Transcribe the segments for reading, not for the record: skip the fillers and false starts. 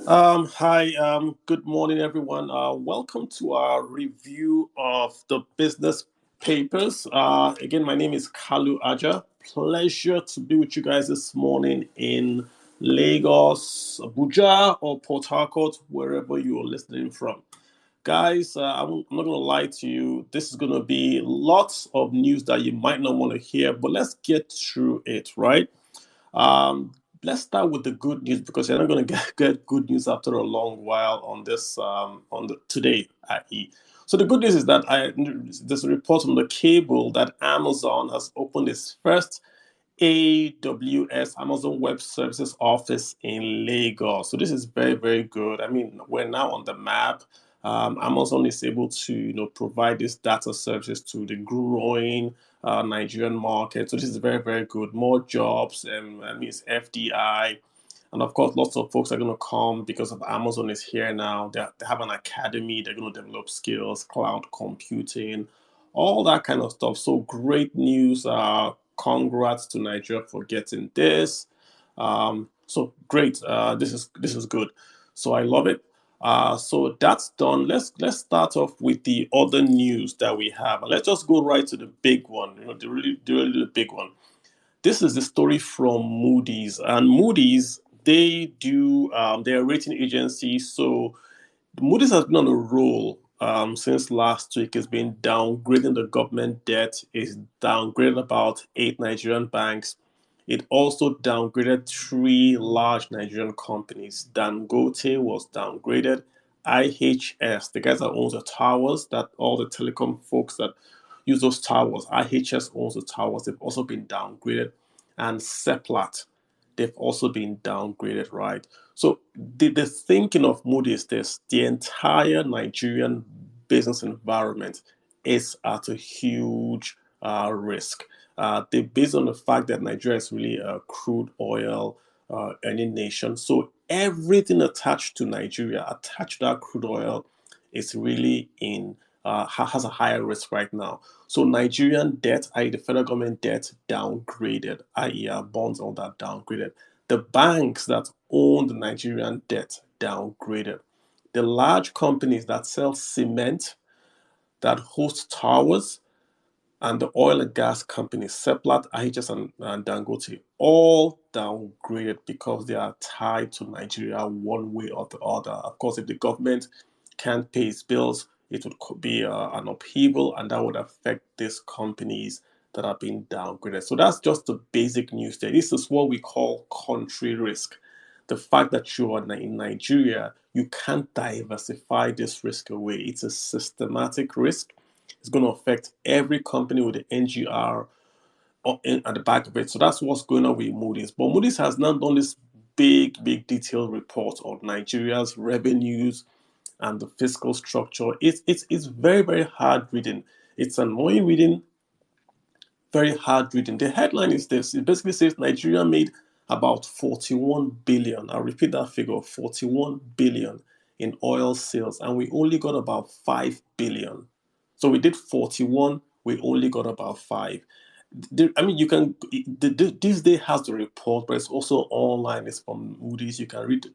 Hi, good morning, everyone. Welcome to our review of the business papers. Again, my name is Kalu Aja. Pleasure to be with you guys this morning in Lagos, Abuja, or Port Harcourt, wherever you are listening from. Guys, I'm not going to lie to you. This is going to be lots of news that you might not want to hear, but let's get through it, right? Um, let's start with the good news because you're not going to get good news after a long while on this on the today, i.e. So the good news is that there's a report on the cable that Amazon has opened its first AWS Amazon Web Services office in Lagos. So this is very, very good. I mean, we're now on the map. Amazon is able to, provide these data services to the growing Nigerian market. So this is very, very good. More jobs, I mean, it's FDI. And of course, lots of folks are going to come because of Amazon is here now. They have an academy. They're going to develop skills, cloud computing, all that kind of stuff. So great news. Congrats to Nigeria for getting this. So great. This is good. So I love it. So that's done. Let's start off with the other news that we have. And let's just go right to the big one. The really big one. This is the story from Moody's, and Moody's they're a rating agency. So Moody's has been on a roll since last week. It's been downgrading the government debt. It's downgraded about eight Nigerian banks. It also downgraded three large Nigerian companies. Dangote was downgraded. IHS, the guys that owns the towers, that all the telecom folks that use those towers, IHS owns the towers. They've also been downgraded, and Seplat, they've also been downgraded, right? So the thinking of Moody is this: the entire Nigerian business environment is at a huge risk. They based on the fact that Nigeria is really a crude oil earning nation. So everything attached to Nigeria, attached to that crude oil, is really has a higher risk right now. So Nigerian debt, i.e. the federal government debt, downgraded, i.e. our bonds, all that downgraded. The banks that own the Nigerian debt downgraded. The large companies that sell cement, that host towers, and the oil and gas companies, Seplat, IHS, and Dangote, all downgraded because they are tied to Nigeria one way or the other. Of course, if the government can't pay its bills, it would be an upheaval, and that would affect these companies that are being downgraded. So that's just the basic news there. This is what we call country risk. The fact that you are in Nigeria, you can't diversify this risk away. It's a systematic risk. It's going to affect every company with the NGR at the back of it. So that's what's going on with Moody's. But Moody's has now done this big, big detailed report on Nigeria's revenues and the fiscal structure. It's very, very hard reading. It's annoying reading, very hard reading. The headline is this: it basically says Nigeria made about 41 billion. I'll repeat that figure: 41 billion in oil sales, and we only got about 5 billion. So we did 41, we only got about 5. I mean, you can. This day has the report, but it's also online. It's from Moody's. You can read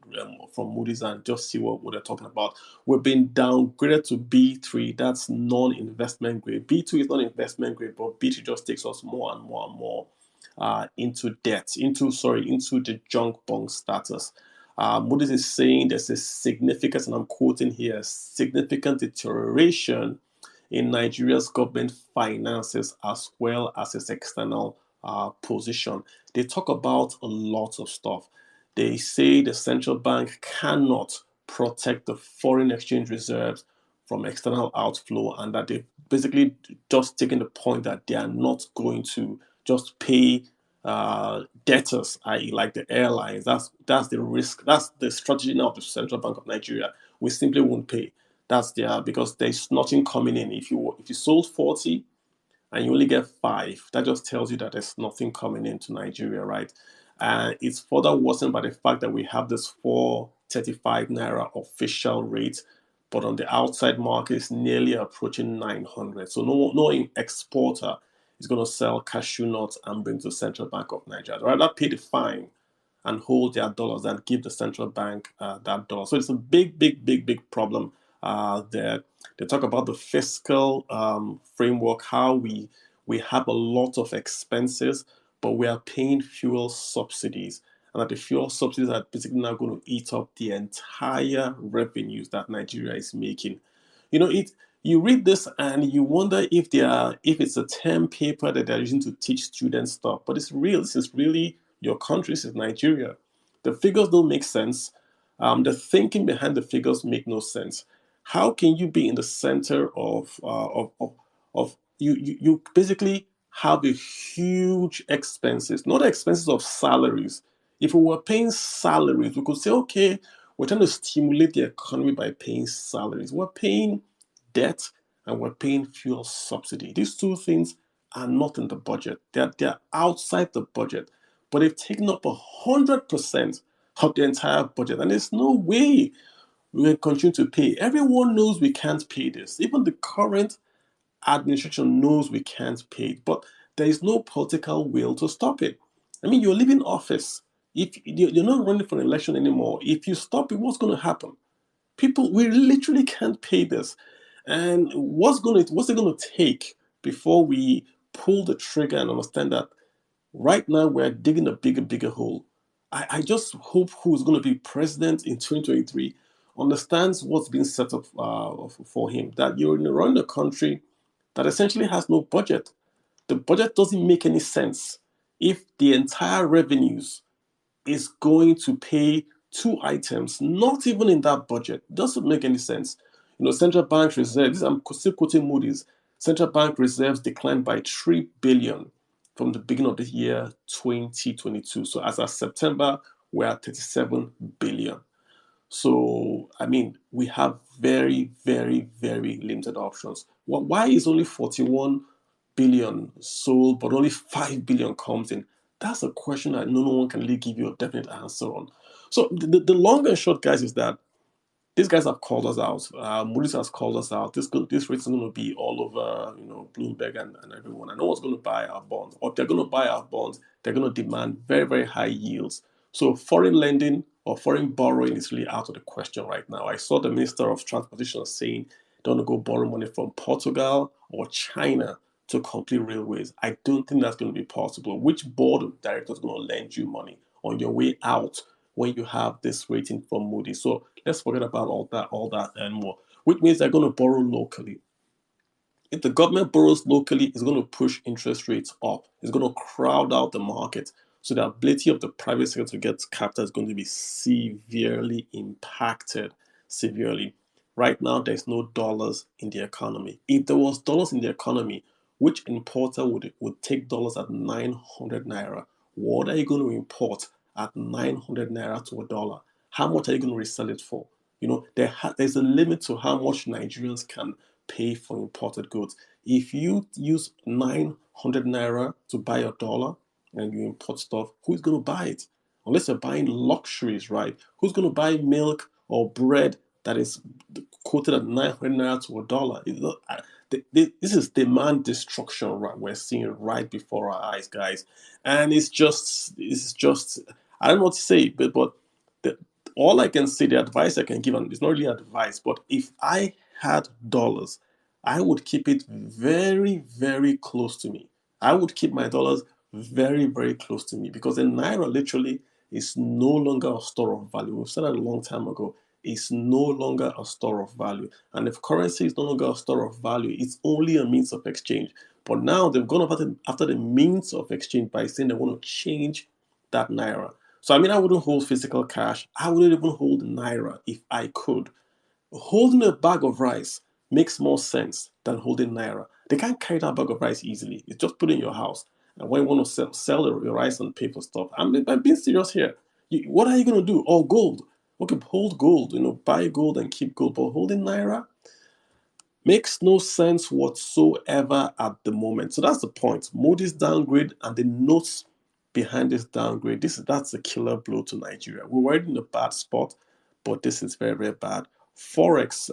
from Moody's and just see what they're talking about. We've been downgraded to B3. That's non-investment grade. B2 is not investment grade, but B3 just takes us more and more and more into debt, into the junk bond status. Moody's is saying there's a significant, and I'm quoting here, significant deterioration in Nigeria's government finances as well as its external position. They talk about a lot of stuff. They say the central bank cannot protect the foreign exchange reserves from external outflow, and that they've basically just taken the point that they are not going to just pay debtors, i.e., like the airlines. That's the risk. That's the strategy now of the Central Bank of Nigeria. We simply won't pay. That's there because there's nothing coming in. If you sold 40 and you only get 5, that just tells you that there's nothing coming into Nigeria, right? And it's further worsened by the fact that we have this 435 naira official rate, but on the outside market it's nearly approaching 900. So no exporter is going to sell cashew nuts and bring to the Central Bank of Nigeria. I'd rather pay the fine and hold their dollars and give the central bank that dollar. So it's a big problem there. They talk about the fiscal framework, how we have a lot of expenses, but we are paying fuel subsidies, and that the fuel subsidies are basically now going to eat up the entire revenues that Nigeria is making. It you read this and you wonder if it's a term paper that they're using to teach students stuff, but it's real. This is really your country. This is Nigeria. The figures don't make sense. The thinking behind the figures make no sense. How can you be in the center of you basically have a huge expenses, not expenses of salaries. If we were paying salaries, we could say, okay, we're trying to stimulate the economy by paying salaries. We're paying debt and we're paying fuel subsidy. These two things are not in the budget. They're outside the budget. But they've taken up 100% of the entire budget. And there's no way we can continue to pay. Everyone knows we can't pay this. Even the current administration knows we can't pay it, but there is no political will to stop it. I mean, you're leaving office. If you're not running for an election anymore, if you stop it, what's going to happen? People, we literally can't pay this. And what's it going to take before we pull the trigger and understand that right now we're digging a bigger hole? I just hope who's going to be president in 2023 understands what's being set up for him. That you're running a country that essentially has no budget. The budget doesn't make any sense if the entire revenues is going to pay two items, not even in that budget. Doesn't make any sense. Central bank reserves, I'm still quoting Moody's, central bank reserves declined by 3 billion from the beginning of the year 2022. So as of September, we're at 37 billion. So, I mean, we have very limited options. Why is only 41 billion sold, but only 5 billion comes in? That's a question that no one can really give you a definite answer on. So, the long and short, guys, is that these guys have called us out. Moody's has called us out. This rate is going to be all over, Bloomberg and everyone. And no one's going to buy our bonds. Or if they're going to buy our bonds, they're going to demand very high yields. So foreign lending or foreign borrowing is really out of the question right now. I saw the Minister of Transportation saying they want to go borrow money from Portugal or China to complete railways. I don't think that's going to be possible. Which board of directors is going to lend you money on your way out when you have this rating from Moody's? So let's forget about all that and more. Which means they're going to borrow locally. If the government borrows locally, it's going to push interest rates up. It's going to crowd out the market. So the ability of the private sector to get capital is going to be severely impacted. Severely. Right now, there's no dollars in the economy. If there was dollars in the economy, which importer would take dollars at 900 naira? What are you going to import at 900 naira to a dollar? How much are you going to resell it for? There's a limit to how much Nigerians can pay for imported goods. If you use 900 naira to buy a dollar and you import stuff, who's going to buy it? Unless you're buying luxuries, right? Who's going to buy milk or bread that is quoted at 900 naira to a dollar? This is demand destruction, right? We're seeing it right before our eyes, guys. And it's just, I don't know what to say, but the, all I can say, the advice I can give, and it's not really advice, but if I had dollars, I would keep it very close to me. I would keep my dollars very close to me, because a naira literally is no longer a store of value. We've said that a long time ago. It's no longer a store of value. And if currency is no longer a store of value, it's only a means of exchange. But now they've gone after the means of exchange by saying they want to change that naira. So, I mean, I wouldn't hold physical cash. I wouldn't even hold naira if I could. Holding a bag of rice makes more sense than holding naira. They can't carry that bag of rice easily. It's just put in your house. And when you want to sell your rice and pay for stuff, I'm being serious here. What are you going to do? Oh, gold. Okay, hold gold. Buy gold and keep gold. But holding naira makes no sense whatsoever at the moment. So that's the point. Moody's downgrade and the notes behind this downgrade. That's a killer blow to Nigeria. We're already in a bad spot, but this is very bad. Forex.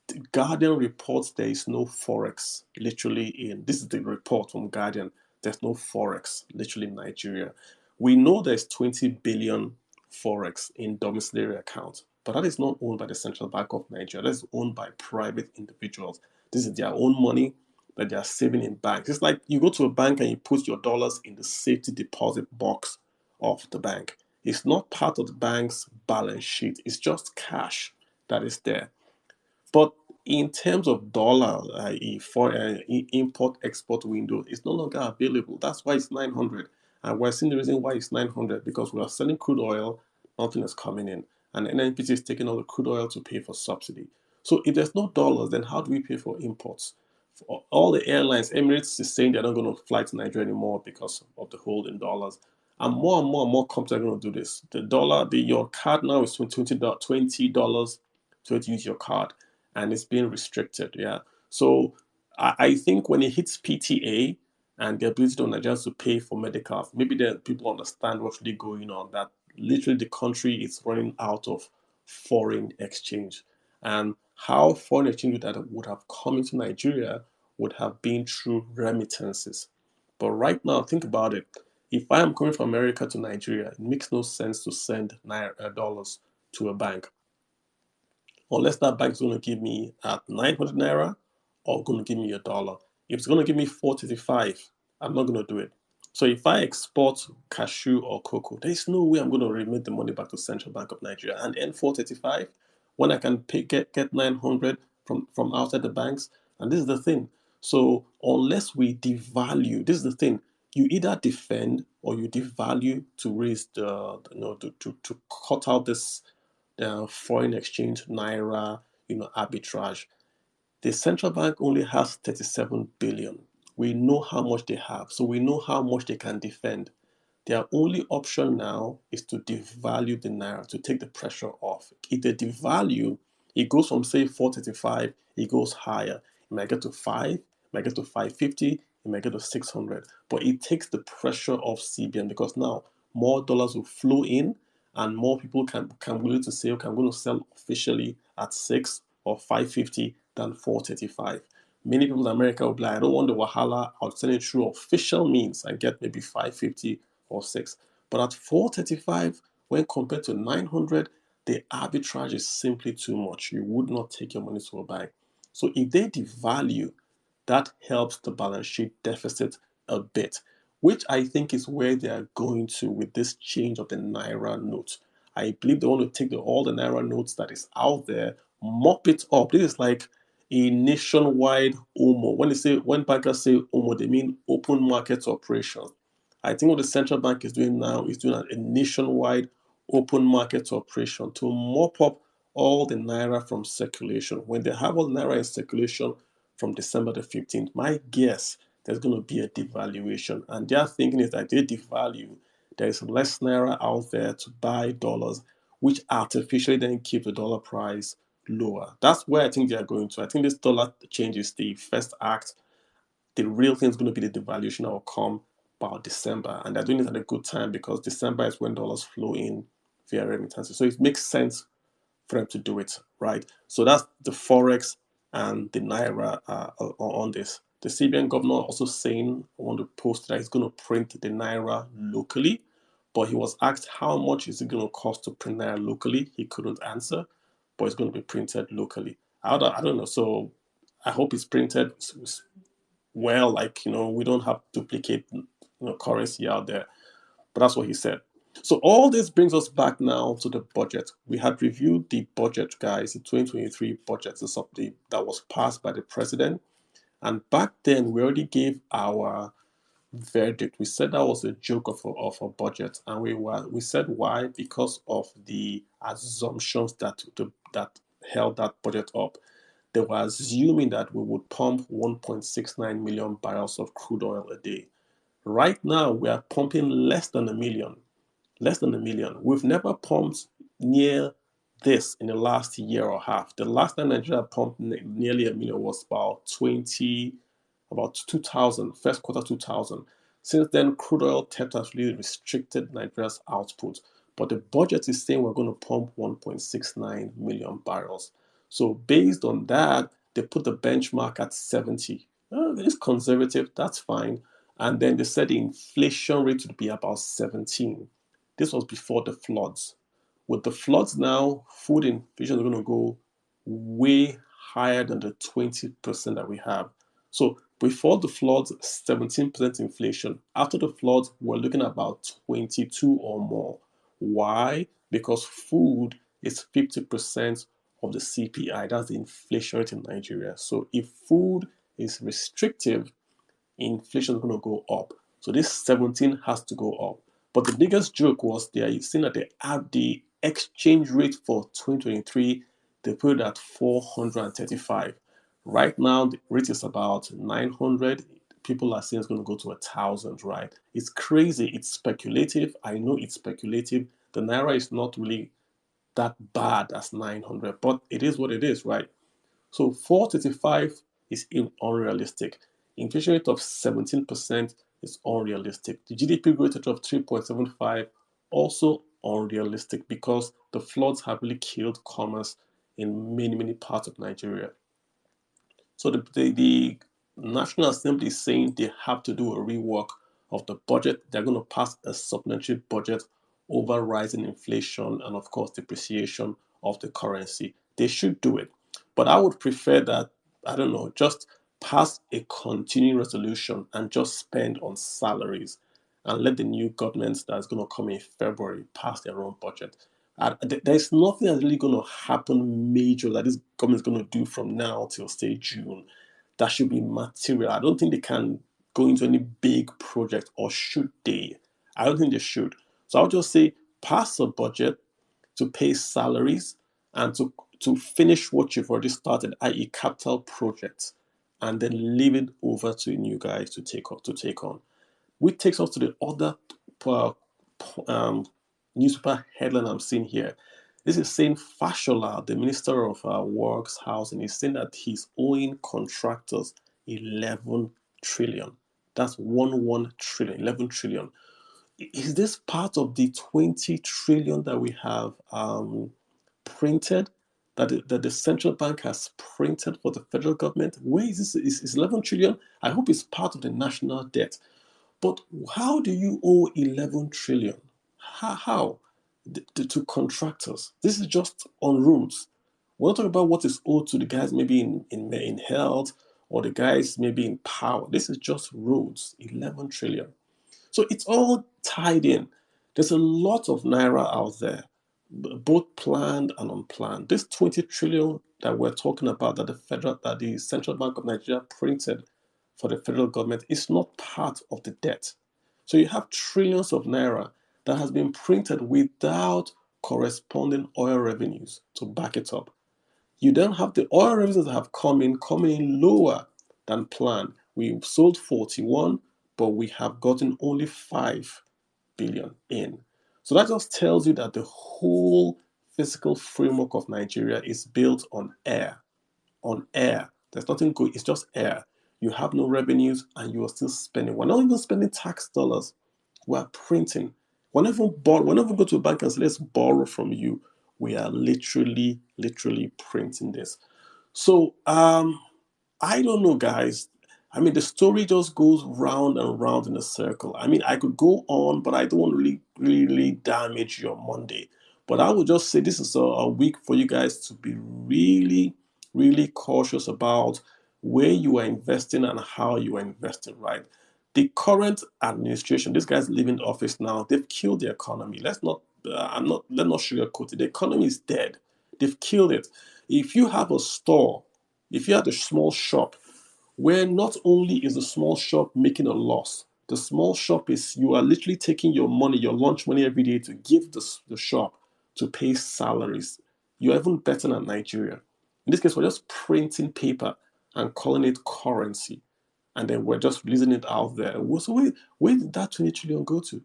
The Guardian reports there is no forex literally in. This is the report from Guardian. There's no forex literally in Nigeria. We know there's 20 billion forex in domiciliary accounts, but that is not owned by the Central Bank of Nigeria. That is owned by private individuals. This is their own money that they are saving in banks. It's like you go to a bank and you put your dollars in the safety deposit box of the bank. It's not part of the bank's balance sheet. It's just cash that is there. But in terms of dollar, for import export window, it's no longer available. That's why it's 900. And we're seeing the reason why it's 900 because we are selling crude oil, nothing is coming in. And NNPC is taking all the crude oil to pay for subsidy. So if there's no dollars, then how do we pay for imports? For all the airlines, Emirates is saying they're not going to fly to Nigeria anymore because of the hold in dollars. And more companies are going to do this. The dollar, your card now is $20 to use your card, and it's being restricted. Yeah. So I think when it hits PTA and the ability of Nigerians to pay for medical, maybe the people understand what's really going on, that literally the country is running out of foreign exchange. And how foreign exchange that would have come into Nigeria would have been through remittances. But right now, think about it. If I am coming from America to Nigeria, it makes no sense to send dollars to a bank unless that bank is going to give me at 900 naira or going to give me a dollar. If it's going to give me 435, I'm not going to do it. So if I export cashew or cocoa, there is no way I'm going to remit the money back to Central Bank of Nigeria and earn 435 when I can get 900 from outside the banks. And this is the thing. So unless we devalue, this is the thing. You either defend or you devalue to raise to cut out this foreign exchange, naira, arbitrage. The central bank only has 37 billion. We know how much they have, so we know how much they can defend. Their only option now is to devalue the naira to take the pressure off. If they devalue, it goes from say 435, it goes higher. It might get to 5, it might get to 550, it might get to 600. But it takes the pressure off CBN because now more dollars will flow in and more people can willing to say, okay, I'm going to sell officially at 6 or 550 than 435. Many people in America will be like, I don't want the wahala. I'll send it through official means and get maybe 550 or 6. But at 435, when compared to 900, the arbitrage is simply too much. You would not take your money to a bank. So if they devalue, that helps the balance sheet deficit a bit, which I think is where they are going to with this change of the Naira note. I believe they want to take all the Naira notes that is out there, mop it up. This is like a nationwide OMO. When bankers say OMO, they mean open market operations. I think what the central bank is doing now is doing a nationwide open market operation to mop up all the naira from circulation. When they have all the naira in circulation from December the 15th, my guess there's going to be a devaluation. And their thinking is that they devalue, there is less naira out there to buy dollars, which artificially then keep the dollar price lower. That's where I think they are going to. I think this dollar change is the first act. The real thing is going to be the devaluation that will come about December. And they're doing it at a good time because December is when dollars flow in via remittances. So it makes sense for them to do it, right? So that's the Forex and the Naira on this. The CBN governor also saying on the post that he's going to print the Naira locally, but he was asked how much is it going to cost to print Naira locally. He couldn't answer, but it's going to be printed locally. I don't know. So I hope it's printed well, like, we don't have duplicate, currency out there. But that's what he said. So all this brings us back now to the budget. We had reviewed the budget, guys, the 2023 budget, something that was passed by the president. And back then, we already gave our verdict. We said that was a joke of a budget, and we said why, because of the assumptions that held that budget up. They were assuming that we would pump 1.69 million barrels of crude oil a day. Right now, we are pumping less than a million. Less than a million. We've never pumped near this in the last year or half. The last time Nigeria pumped nearly a million was about 2000, first quarter 2000. Since then, crude oil theft has really restricted Nigeria's output. But the budget is saying we're going to pump 1.69 million barrels. So based on that, they put the benchmark at 70. It's conservative, that's fine. And then they said the inflation rate would be about 17. This was before the floods. With the floods now, food inflation is going to go way higher than the 20% that we have. So before the floods, 17% inflation. After the floods, we're looking at about 22 or more. Why? Because food is 50% of the CPI. That's the inflation rate in Nigeria. So if food is restrictive, inflation is going to go up. So this 17 has to go up. But the biggest joke was they are seeing that they have the exchange rate for 2023, they put it at 435. Right now, the rate is about 900. People are saying it's going to go to 1,000, right? It's crazy. It's speculative. I know it's speculative. The Naira is not really that bad as 900, but it is what it is, right? So 435 is unrealistic. Inflation rate of 17% is unrealistic. The GDP growth rate of 3.75 also unrealistic because the floods have really killed commerce in many parts of Nigeria. So the National Assembly is saying they have to do a rework of the budget. They're going to pass a supplementary budget over rising inflation and, of course, depreciation of the currency. They should do it. But I would prefer that, I don't know, just pass a continuing resolution and just spend on salaries and let the new government that's going to come in February pass their own budget. There's nothing that's really going to happen major that this government is going to do from now till say June that should be material. I don't think they can go into any big project, or should they? I don't think they should. So I'll just say pass a budget to pay salaries and to finish what you've already started, i.e., capital projects, and then leave it over to new guys to take on. Which takes us to the other uh, um, newspaper headline I'm seeing here. This is saying Fashola, the Minister of Works, Housing, is saying that he's owing contractors 11 trillion. That's 1 trillion, 11 trillion. Is this part of the 20 trillion that we have printed, that the central bank has printed for the federal government? Where is this? Is 11 trillion? I hope it's part of the national debt. But how do you owe 11 trillion? How? To contractors? This is just on rooms. We're not talking about what is owed to the guys maybe in health or the guys maybe in power. This is just roads, 11 trillion. So it's all tied in. There's a lot of naira out there, both planned and unplanned. This 20 trillion that we're talking about, that the Central Bank of Nigeria printed for the federal government, is not part of the debt. So you have trillions of naira that has been printed without corresponding oil revenues to back it up. You then have the oil revenues that have coming in lower than planned. We've sold 41, but we have gotten only 5 billion in. So that just tells you that the whole fiscal framework of Nigeria is built on air. On air. There's nothing good, it's just air. You have no revenues and you are still spending. We're not even spending tax dollars. We're printing. Whenever we go to a bank and say, let's borrow from you, we are literally printing this. So I don't know, guys. I mean, the story just goes round and round in a circle. I mean, I could go on, but I don't want to really damage your Monday. But I would just say this is a week for you guys to be really cautious about where you are investing and how you are investing, right? The current administration, these guys leaving office now, they've killed the economy. Let's not sugarcoat it. The economy is dead. They've killed it. If you have a store, if you had a small shop where not only is the small shop making a loss, the small shop is, you are literally taking your money, your lunch money every day to give the shop to pay salaries. You're even better than Nigeria. In this case, we're just printing paper and calling it currency. And then we're just releasing it out there. So where did that 20 trillion go to?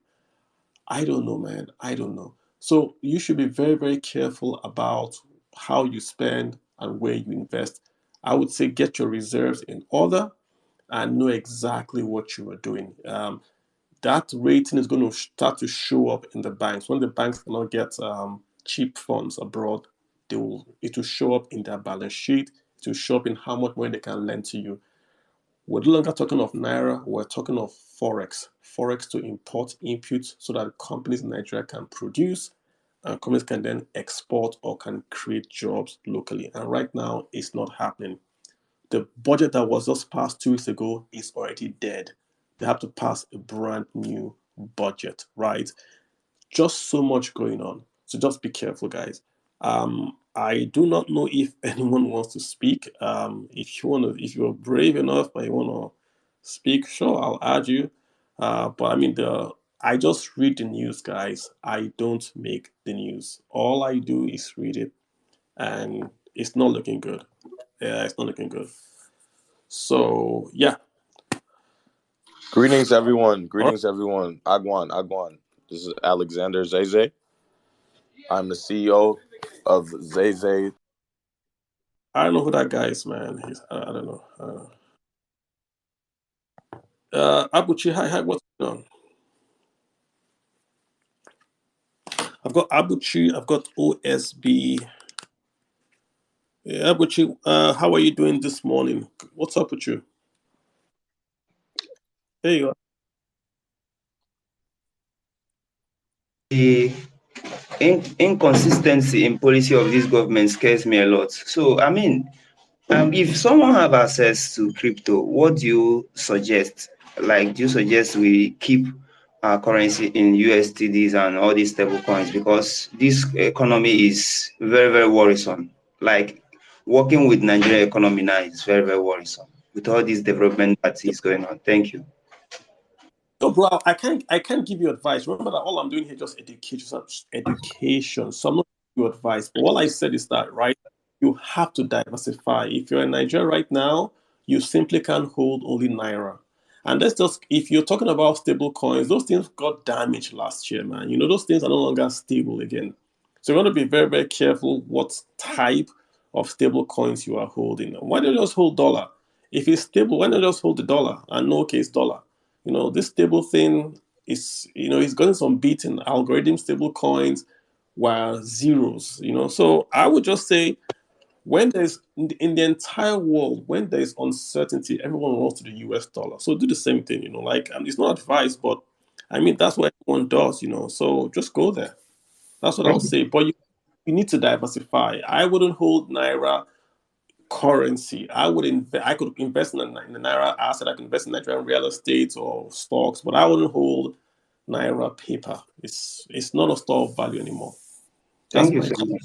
I don't know, man. I don't know. So you should be very careful about how you spend and where you invest. I would say get your reserves in order and know exactly what you are doing. That rating is going to start to show up in the banks. When the banks cannot get cheap funds abroad, it will show up in their balance sheet. It will show up in how much money they can lend to you. We're no longer talking of naira, we're talking of forex. Forex to import inputs so that companies in Nigeria can produce and companies can then export or can create jobs locally. And right now, it's not happening. The budget that was just passed 2 weeks ago is already dead. They have to pass a brand new budget, right? Just so much going on. So just be careful, guys. I do not know if anyone wants to speak. If you're brave enough and you want to speak, sure, I'll add you. But I mean, I just read the news, guys. I don't make the news. All I do is read it, and it's not looking good. Yeah, it's not looking good. So yeah, Greetings, everyone. all right. Greetings, everyone. Agwan, Agwan. This is Alexander Zeze. I'm the CEO of Zeze. I don't know who that guy is, man. I don't know. Abuchi, hi, what's going on? I've got Abuchi, I've got OSB. Yeah, Abuchi, how are you doing this morning? What's up with you? There you are. The inconsistency in policy of this government scares me a lot. So, I mean, if someone have access to crypto, what do you suggest? Like, do you suggest we keep our currency in USDs and all these stable coins? Because this economy is very, very worrisome. Like, working with Nigeria economy now is very, very worrisome with all this development that is going on. Thank you. No, bro, I can't give you advice. Remember that all I'm doing here is just education. So I'm not giving you advice. But what I said is that, right, you have to diversify. If you're in Nigeria right now, you simply can't hold only Naira. And that's just if you're talking about stable coins, those things got damaged last year, man. You know, those things are no longer stable again. So you want to be very, very careful what type of stable coins you are holding. Why don't you just hold dollar? If it's stable, why not just hold the dollar and know, okay, it's dollar? This stable thing is, it's gotten some beating algorithm stable coins while zeros, So I would just say when there's in the entire world, when there's uncertainty, everyone runs to the US dollar. So do the same thing, like it's not advice, but I mean that's what everyone does. So just go there. That's what I'll Thank you. say. But you need to diversify. I wouldn't hold Naira currency. I could invest in a naira asset. I could invest in Nigerian real estate or stocks, but I wouldn't hold naira paper. It's not a store of value anymore. That's Thank you my so take. much.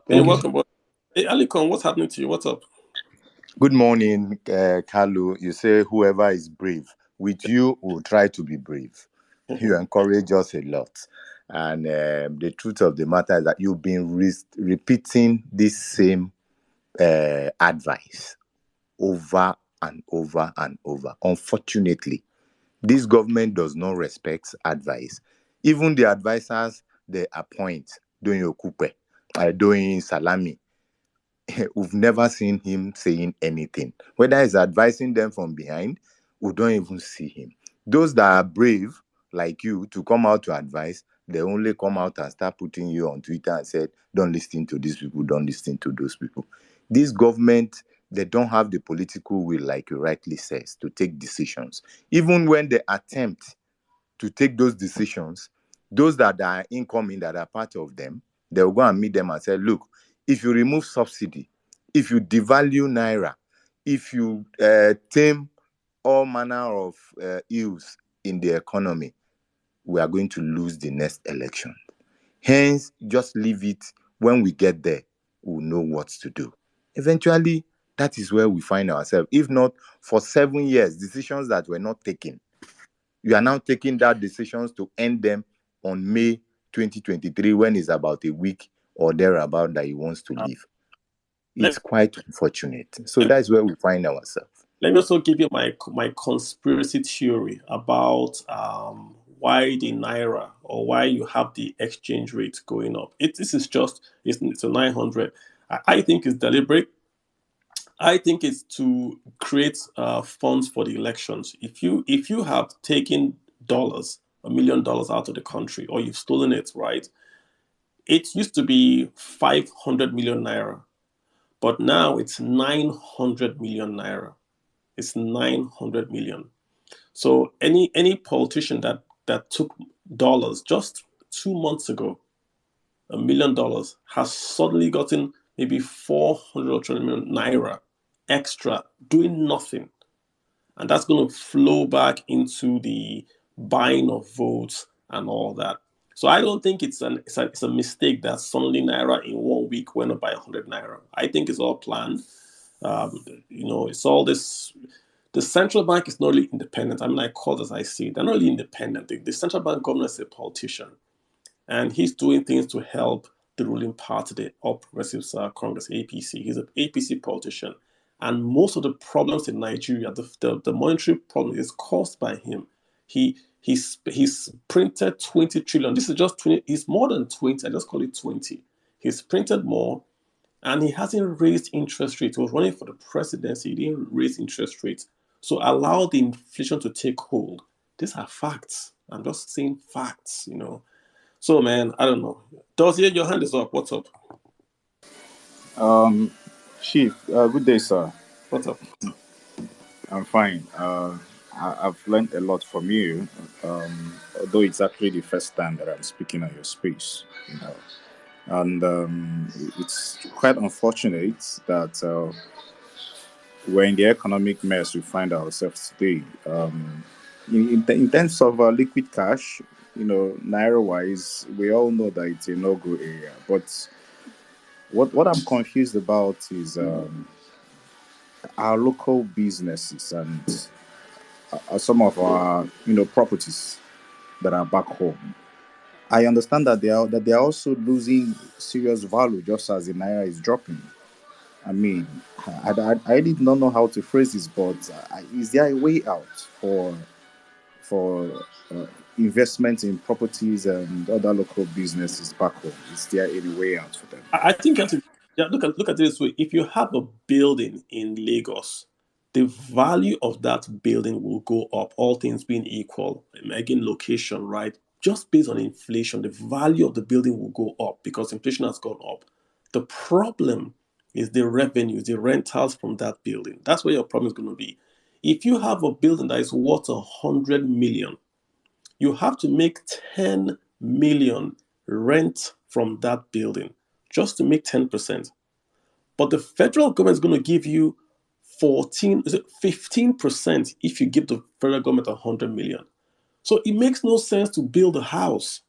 You're Thank you so welcome. But hey, Alikon, what's happening to you? What's up? Good morning, Kalu. You say whoever is brave. With you, will try to be brave. You encourage us a lot. And the truth of the matter is that you've been repeating this same advice over and over and over. Unfortunately, this government does not respect advice. Even the advisors they appoint doing Okupe, doing Salami, we've never seen him saying anything. Whether he's advising them from behind, we don't even see him. Those that are brave, like you, to come out to advise, they only come out and start putting you on Twitter and said, don't listen to these people, don't listen to those people. This government, they don't have the political will, like you rightly says, to take decisions. Even when they attempt to take those decisions, those that are incoming, that are part of them, they'll go and meet them and say, look, if you remove subsidy, if you devalue Naira, if you tame all manner of ills in the economy, we are going to lose the next election. Hence, just leave it. When we get there, we'll know what to do. Eventually, that is where we find ourselves. If not, for 7 years, decisions that were not taken, you are now taking that decisions to end them on May 2023, when it's about a week or thereabout that he wants to leave. It's Let, quite unfortunate. So that's where we find ourselves. let me also give you my conspiracy theory about why the naira or why you have the exchange rate going up. This is just it's a 900. I think it's deliberate. I think it's to create funds for the elections. If you have taken dollars, $1 million out of the country, or you've stolen it, right? It used to be 500 million naira, but now it's 900 million naira. It's 900 million. So any politician that took dollars just 2 months ago, $1 million, has suddenly gotten maybe 400 or 300 million naira extra doing nothing. And that's going to flow back into the buying of votes and all that. So I don't think it's a mistake that suddenly naira in 1 week went up by 100 naira. I think it's all planned. It's all this. The central bank is not really independent. I mean, I call it as I see it. They're not really independent. The central bank governor is a politician, and he's doing things to help the ruling party, the All Progressives Congress, APC. He's an APC politician. And most of the problems in Nigeria, the monetary problem is caused by him. He's printed 20 trillion. This is just 20. It's more than 20. I just call it 20. He's printed more, and he hasn't raised interest rates. He was running for the presidency. He didn't raise interest rates. So allow the inflation to take hold. These are facts. I'm just saying facts, So, man, I don't know. Dozier, your hand is up. What's up? Chief, good day, sir. What's up? I'm fine. I've learned a lot from you, although it's actually the first time that I'm speaking on your space, And it's quite unfortunate that we're in the economic mess we find ourselves today. In terms of liquid cash, naira-wise, we all know that it's a no-go area. But what I'm confused about is our local businesses and some of our properties that are back home. I understand that they are also losing serious value just as the naira is dropping. I mean, I did not know how to phrase this, but is there a way out for investment in properties and other local businesses back home? Is there any way out for them? I think look at it this way. If you have a building in Lagos, the value of that building will go up, all things being equal. Again, location, right? Just based on inflation, the value of the building will go up because inflation has gone up. The problem is the revenues, the rentals from that building. That's where your problem is going to be. If you have a building that is worth 100 million, you have to make 10 million rent from that building just to make 10%. But the federal government is going to give you 15% if you give the federal government 100 million. So it makes no sense to build a house.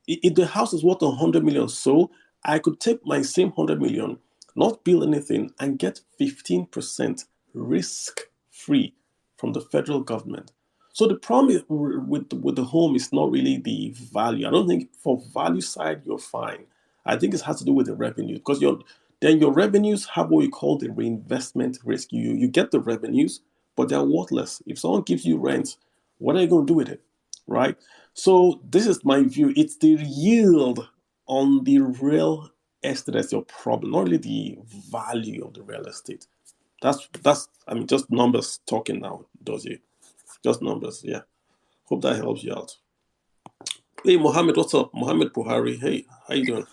If the house is worth 100 million, so I could take my same 100 million, not build anything, and get 15% risk-free from the federal government. So the problem with the home is not really the value. I don't think for value side you're fine. I think it has to do with the revenue because your revenues have what we call the reinvestment risk. You get the revenues, but they're worthless. If someone gives you rent, what are you going to do with it, right? So this is my view. It's the yield on the real estate that's your problem, not really the value of the real estate. That's just numbers talking now, Dozie. Just numbers, yeah. Hope that helps you out. Hey, Mohammed, what's up? Mohammed Buhari. Hey, how you doing?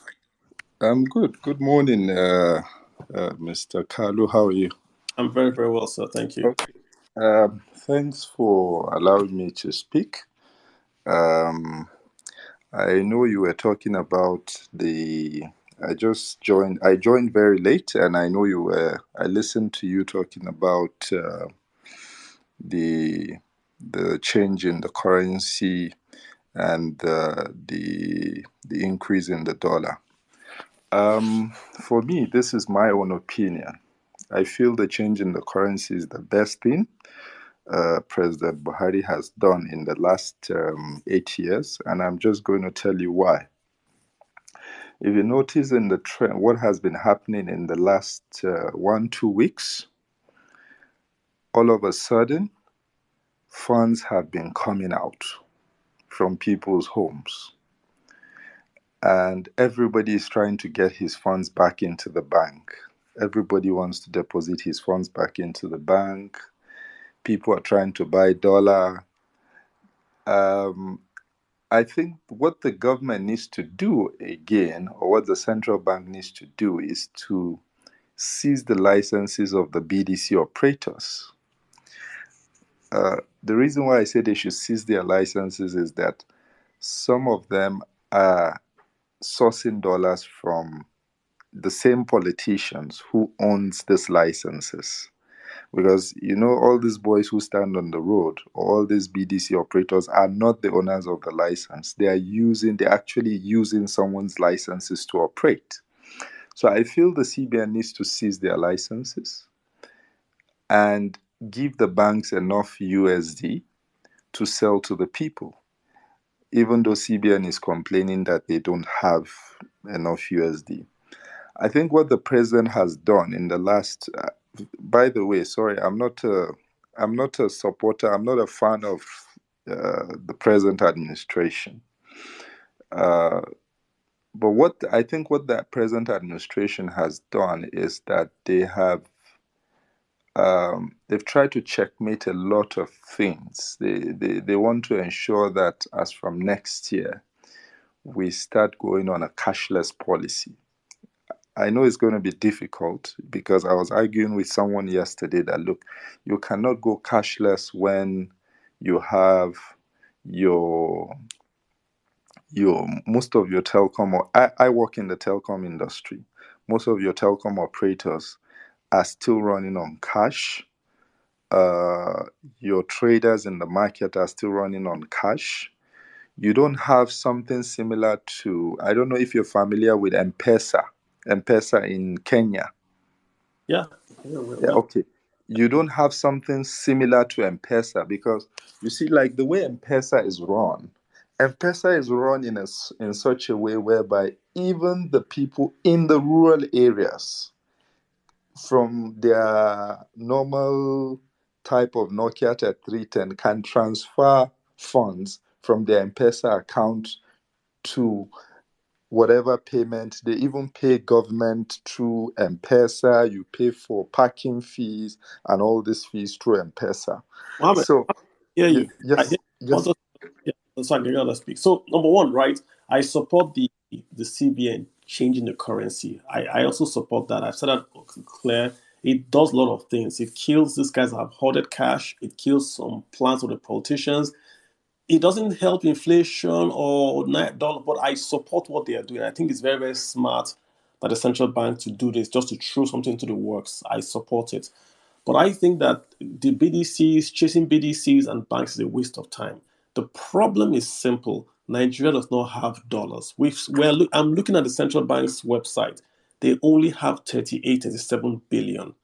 I'm good. Good morning, Mr. Kalu. How are you? I'm very, very well, sir. Thank you. Okay. Thanks for allowing me to speak. I know you were talking about I joined very late, and I know I listened to you talking about the change in the currency and the increase in the dollar. For me, this is my own opinion. I feel the change in the currency is the best thing President Buhari has done in the last 8 years, and I'm just going to tell you why. If you notice in the trend, what has been happening in the last 1-2 weeks, all of a sudden, funds have been coming out from people's homes. And everybody is trying to get his funds back into the bank. Everybody wants to deposit his funds back into the bank. People are trying to buy dollar. I think what the government needs to do again, or what the central bank needs to do, is to seize the licenses of the BDC operators The reason why I say they should seize their licenses is that some of them are sourcing dollars from the same politicians who owns these licenses. Because all these boys who stand on the road, or all these BDC operators, are not the owners of the license. They're actually using someone's licenses to operate. So I feel the CBN needs to seize their licenses and give the banks enough USD to sell to the people, even though CBN is complaining that they don't have enough USD. I think what the president has done in the last, by the way, sorry, I'm not a supporter, I'm not a fan of the present administration. But what that present administration has done is that they've tried to checkmate a lot of things. They want to ensure that as from next year, we start going on a cashless policy. I know it's going to be difficult because I was arguing with someone yesterday that, look, you cannot go cashless when you have your most of your telecom, or I work in the telecom industry. Most of your telecom operators are still running on cash. Your traders in the market are still running on cash. You don't have something similar to, I don't know if you're familiar with M-Pesa in Kenya. Yeah. Okay. You don't have something similar to M-Pesa because you see, like the way M-Pesa is run in such a way whereby even the people in the rural areas, from their normal type of Nokia 310, can transfer funds from their M-Pesa account to whatever payment. They even pay government through M-Pesa. You pay for parking fees and all these fees through M-Pesa. Mohammed, So, hear you. yes. Also, yeah, so I can gotta speak. So number one, right? I support the CBN changing the currency. I also support that. I've said that clear. It does a lot of things. It kills these guys that have hoarded cash. It kills some plans of the politicians. It doesn't help inflation or dollar, but I support what they are doing. I think it's very, very smart that the central bank to do this, just to throw something into the works. I support it. But I think that the BDCs, chasing BDCs and banks is a waste of time. The problem is simple. Nigeria does not have dollars. I'm looking at the central bank's website. They only have 38, 37 billion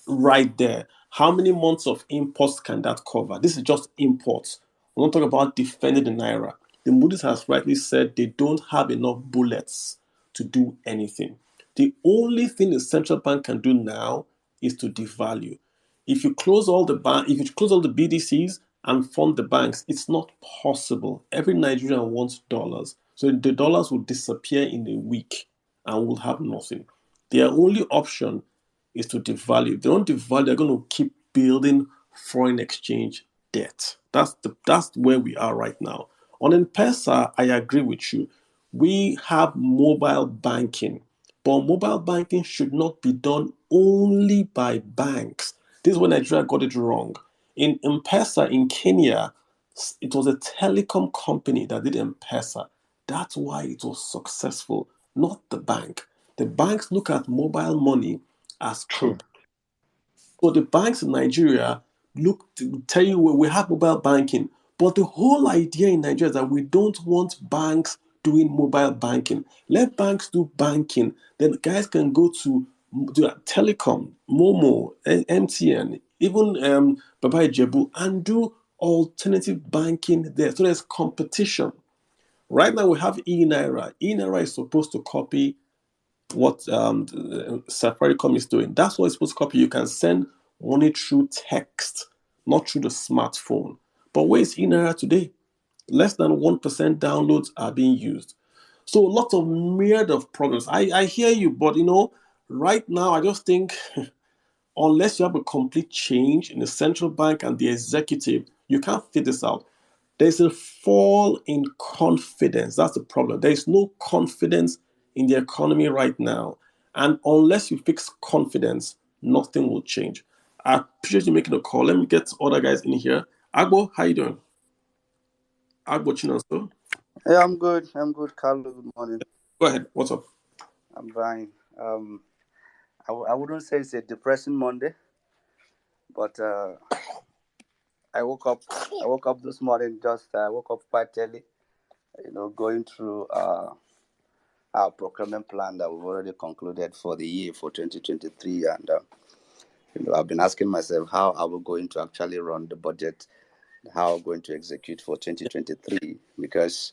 right there. How many months of imports can that cover? This is just imports. We're not talking about defending the naira. The Moody's has rightly said they don't have enough bullets to do anything. The only thing the central bank can do now is to devalue. If you close all the BDCs and fund the banks, it's not possible. Every Nigerian wants dollars, so the dollars will disappear in a week, and we'll have nothing. Their only option is to devalue. If they don't devalue, they're going to keep building foreign exchange debt. That's where we are right now. On M-Pesa, I agree with you. We have mobile banking, but mobile banking should not be done only by banks. This is where Nigeria got it wrong. In M-Pesa in Kenya, it was a telecom company that did M-Pesa. That's why it was successful, not the bank. The banks look at mobile money as True. so the banks in Nigeria look to tell you we have mobile banking, but the whole idea in Nigeria is that we don't want banks doing mobile banking. Let banks do banking. Then guys can go to telecom, Momo, MTN, even Baba Ijebu, and do alternative banking there. So there's competition. Right now we have eNaira. eNaira is supposed to copy what Safaricom is doing. That's what it's supposed to copy. You can send money through text, not through the smartphone. But where is eNaira today? Less than 1% downloads are being used. So lots of myriad of problems. I hear you, but right now I just think unless you have a complete change in the central bank and the executive, you can't fit this out. There's a fall in confidence. That's the problem. There is no confidence in the economy right now. And unless you fix confidence, nothing will change. I appreciate you making a call. Let me get other guys in here. Agbo, how you doing? Agbo Chinonso. Yeah, I'm good. Carlo, good morning. Go ahead. What's up? I'm fine. I wouldn't say it's a depressing Monday, but I woke up this morning. I woke up quite early. Going through our procurement plan that we've already concluded for the year for 2023, and I've been asking myself how are we going to actually run the budget, how we're going to execute for 2023, because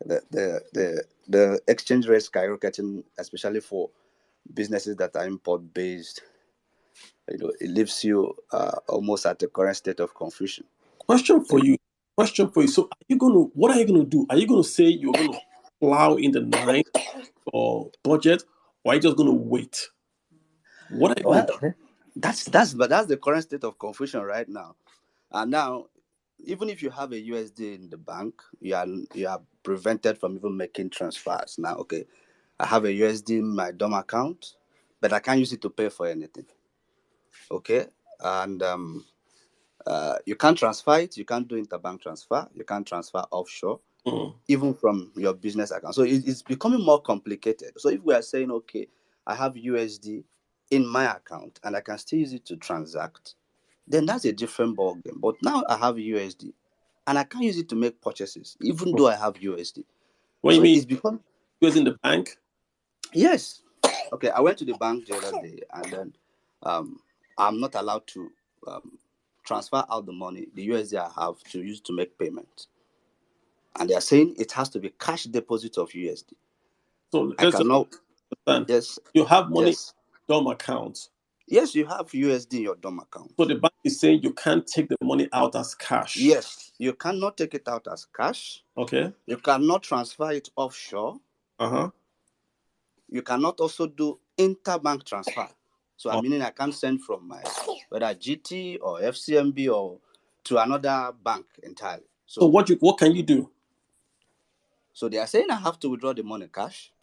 the exchange rate skyrocketing, especially for businesses that are import based, it leaves you almost at the current state of confusion. Question for you. So, what are you gonna do? Are you gonna say you're gonna plow in the night or budget, or are you just gonna wait? What are you gonna do? That's the current state of confusion right now. And now, even if you have a USD in the bank, you are prevented from even making transfers. Now, okay, I have a USD in my DOM account, but I can't use it to pay for anything. Okay, and you can't transfer it. You can't do interbank transfer. You can't transfer offshore, even from your business account. So it's becoming more complicated. So if we are saying, okay, I have USD in my account and I can still use it to transact, then that's a different ballgame. But now I have USD and I can't use it to make purchases, even though I have USD. What So you mean? it's become Using the bank? Yes. Okay, I went to the bank the other day, and then I'm not allowed to transfer out the money, the USD I have, to use to make payment. And they are saying it has to be cash deposit of USD. So I cannot. understand. Yes. You have money Yes. in DOM account. Yes, you have USD in your DOM account. So the bank is saying you can't take the money out as cash. Yes, you cannot take it out as cash. Okay. You cannot transfer it offshore. You cannot also do interbank transfer. So meaning I can't send from my whether GT or FCMB or to another bank entirely. So what can you do? So they are saying I have to withdraw the money cash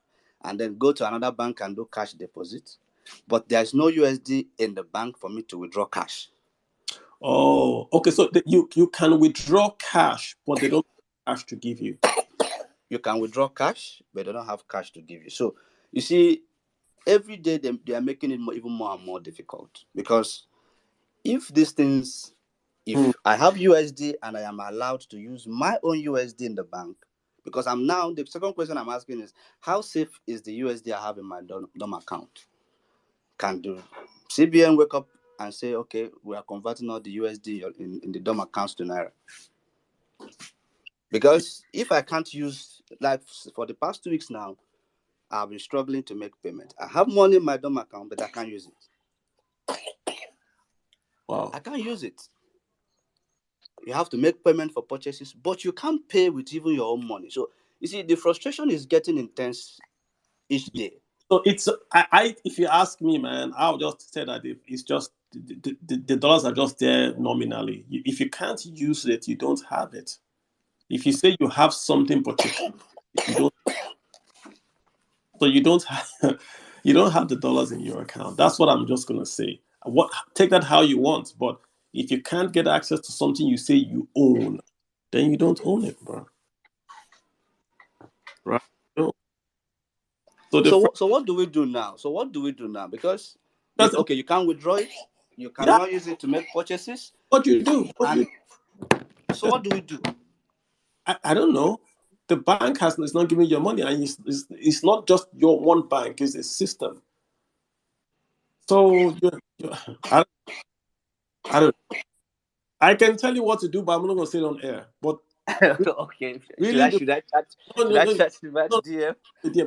and then go to another bank and do cash deposit. But there's no USD in the bank for me to withdraw cash. Oh, okay. So you can withdraw cash, but they don't have cash to give you. You can withdraw cash, but they don't have cash to give you. So you see, every day they are making it even more and more difficult, because if these things, if I have USD and I am allowed to use my own USD in the bank, because I'm now, the second question I'm asking is, how safe is the USD I have in my DOM account? Can the CBN wake up and say, okay, we are converting all the USD in the DOM accounts to Naira? Because if I can't use, like for the past 2 weeks now, I've been struggling to make payment. I have money in my DOM account, but I can't use it. Wow. I can't use it. You have to make payment for purchases, but you can't pay with even your own money. So you see, the frustration is getting intense each day. So it's if you ask me, man, I'll just say that it's just the dollars are just there nominally. If you can't use it, you don't have it. If you say you have something but you don't, so you don't have the dollars in your account. That's what I'm just gonna say. Take that how you want, but if you can't get access to something you say you own, then you don't own it, bro. Right? So what do we do now? Because okay, you can't withdraw it, you cannot use it to make purchases. What do you do? So what do we do? I don't know. The bank is not giving you money, and it's not just your one bank; it's a system. So I don't. I can tell you what to do, but I'm not going to say it on air. But okay, really, should I chat DM?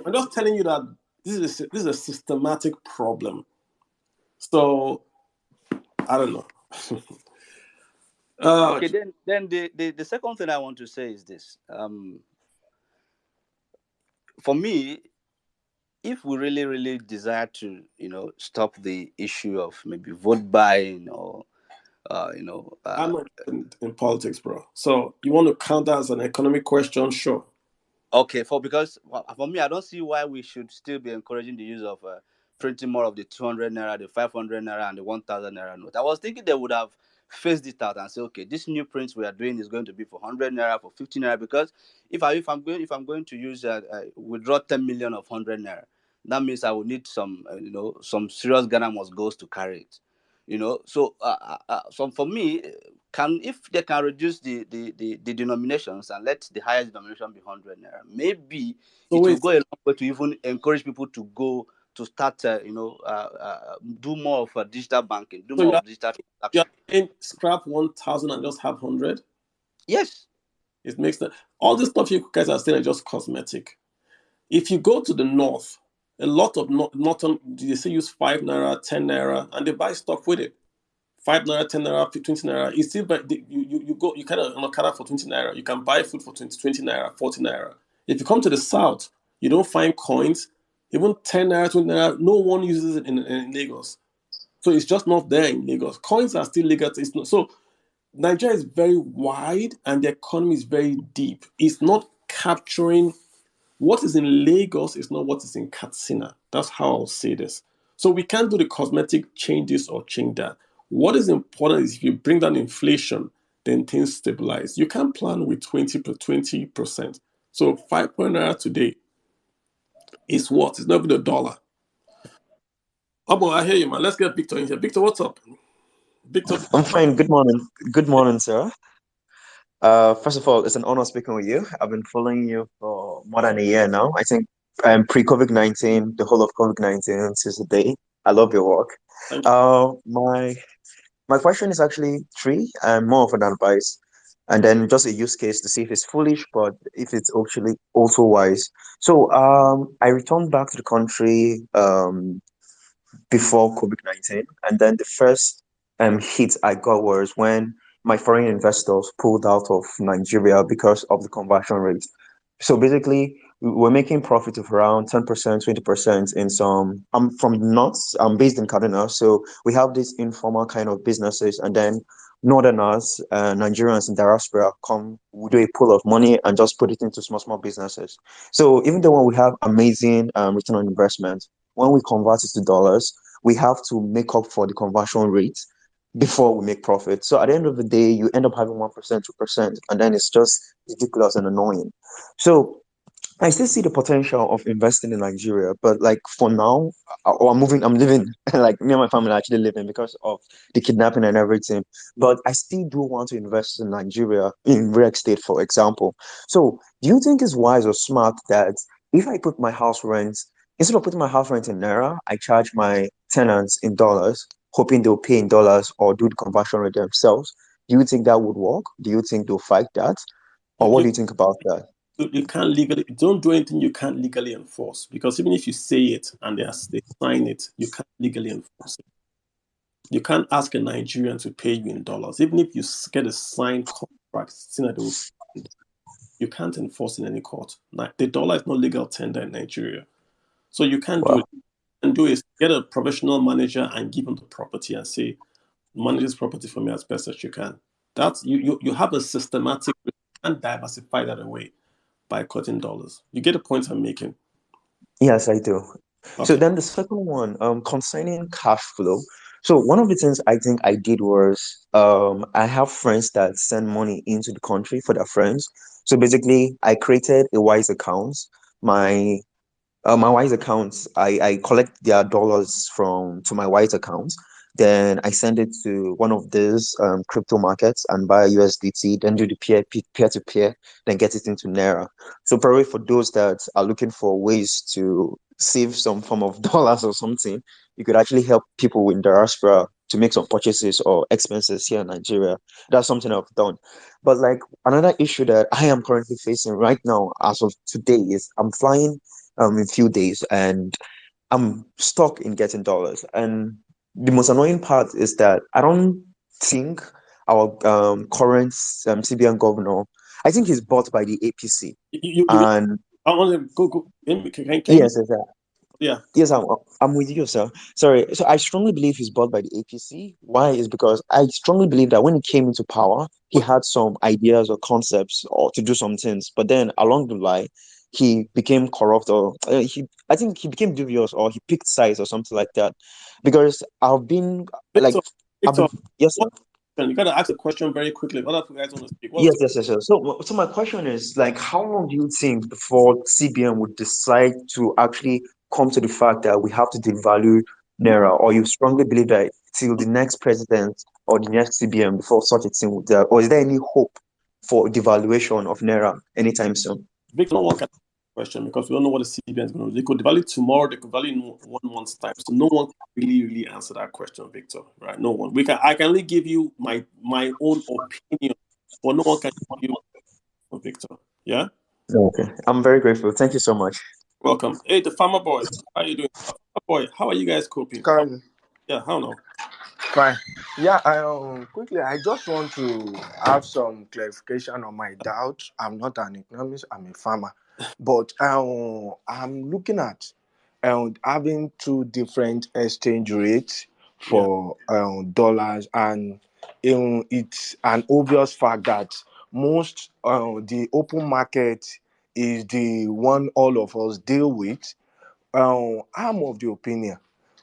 I'm just telling you that this is a systematic problem. So I don't know. Okay, then the second thing I want to say is this. For me, if we really desire to, stop the issue of maybe vote buying or, I'm not in politics, bro. So you want to count that as an economic question? Sure. Okay, because for me, I don't see why we should still be encouraging the use of printing more of the 200 naira, the 500 naira, and the 1,000 naira note. I was thinking they would have phased it out and say, okay, this new print we are doing is going to be for 100 naira, for 50 naira, because if I'm going to use withdraw 10 million of 100 naira, that means I will need some some serious Ghana must goes to carry it. So for me, if they can reduce the denominations and let the highest denomination be 100 naira, maybe it will go a long way to even encourage people to go to start do more of digital banking, do more of digital transaction. Yeah, scrap 1,000 and just have 100. Yes, it makes all this stuff you guys are saying are just cosmetic. If you go to the north, a lot of northern, they say use 5 naira, 10 naira, and they buy stuff with it. 5 naira, 10 naira, 20 naira. You still buy, you kind of on Okada for 20 naira. You can buy food for 20 naira, 40 naira. If you come to the south, you don't find coins, even 10 naira, 20 naira. No one uses it in Lagos. So it's just not there in Lagos. Coins are still legal. It's not, so Nigeria is very wide and the economy is very deep. It's not capturing what is in Lagos is not what is in Katsina. That's how I'll say this. So we can't do the cosmetic changes or change that. What is important is if you bring down inflation, then things stabilize. You can't plan with 20%. So 5 today is what? It's not even a dollar. Oh, boy, I hear you, man. Let's get Victor in here. Victor, what's up? Victor. I'm fine. Good morning. Good morning, sir. First of all, it's an honor speaking with you. I've been following you for more than a year now. I think pre-COVID-19, the whole of COVID-19 since the day. I love your work. Thank you. My question is actually three, and more of an advice, and then just a use case to see if it's foolish, but if it's actually also wise. So, I returned back to the country before COVID-19, and then the first hit I got was when my foreign investors pulled out of Nigeria because of the conversion rate. So basically, we're making profit of around 10%, 20% in some. I'm from the north. I'm based in Kaduna, so we have these informal kind of businesses, and then northerners, Nigerians in diaspora come, we do a pool of money and just put it into small businesses. So even though when we have amazing return on investment, when we convert it to dollars, we have to make up for the conversion rate before we make profit. So at the end of the day, you end up having 1%, 2%, and then it's just ridiculous and annoying. So I still see the potential of investing in Nigeria, but like for now, I'm living, like me and my family are actually living because of the kidnapping and everything. But I still do want to invest in Nigeria, in real estate, for example. So do you think it's wise or smart that if I put my house rent, instead of putting my house rent in Naira, I charge my tenants in dollars, hoping they'll pay in dollars or do the conversion rate themselves? Do you think that would work? Do you think they'll fight that? Or what do you think about that? You can't legally, don't do anything you can't legally enforce, because even if you say it and they sign it, you can't legally enforce it. You can't ask a Nigerian to pay you in dollars, even if you get a signed contract saying that you can't enforce in any court. Like, the dollar is not legal tender in Nigeria, so you can't do it. And do is get a professional manager and give him the property and say, manage this property for me as best as you can. That's you have a systematic and diversify that away by cutting dollars. You get the point I'm making? Yes, I do. Okay. So then the second one, concerning cash flow. So one of the things I think I did was I have friends that send money into the country for their friends. So basically, I created a Wise account. My Wise accounts, I collect their dollars to my Wise account. Then I send it to one of these crypto markets and buy USDT, then do the peer to peer, then get it into Naira. So probably for those that are looking for ways to save some form of dollars or something, you could actually help people in diaspora to make some purchases or expenses here in Nigeria. That's something I've done. But like another issue that I am currently facing right now, as of today, is I'm flying in a few days and I'm stuck in getting dollars. And the most annoying part is that I don't think our current CBN governor, I think he's bought by the APC. I want to go. Yes, yeah. Yes, I'm with you, sir. Sorry. So I strongly believe he's bought by the APC. Why? Is because I strongly believe that when he came into power, he had some ideas or concepts or to do some things, but then along the line, he became corrupt, or I think he became dubious, or he picked sides or something like that. Because I've been like, Victor, I've been, Victor, yes, sir. what you gotta ask a question very quickly. Other guys want to speak. What's Yes, the yes, yes, yes. So my question is, like, how long do you think before CBN would decide to actually come to the fact that we have to devalue Naira, or you strongly believe that till the next president or the next CBN before such a thing would, or is there any hope for devaluation of Naira anytime soon? Victor? No one can ask a question because we don't know what the CBN is going to do. They could devalue tomorrow. They could value in 1 month's time. So no one can really answer that question, Victor. Right? No one. I can only give you my own opinion, but no one can give you, Victor. Yeah. Okay, I'm very grateful. Thank you so much. Welcome. Hey, the farmer boys. How are you doing? Farmer boy, how are you guys coping? Carl, Yeah. How now? fine. Yeah, quickly, I just want to have some clarification on my doubt. I'm not an economist, I'm a farmer. But I'm looking at having two different exchange rates Yeah. for dollars, and it's an obvious fact that most the open market is the one all of us deal with. I'm of the opinion,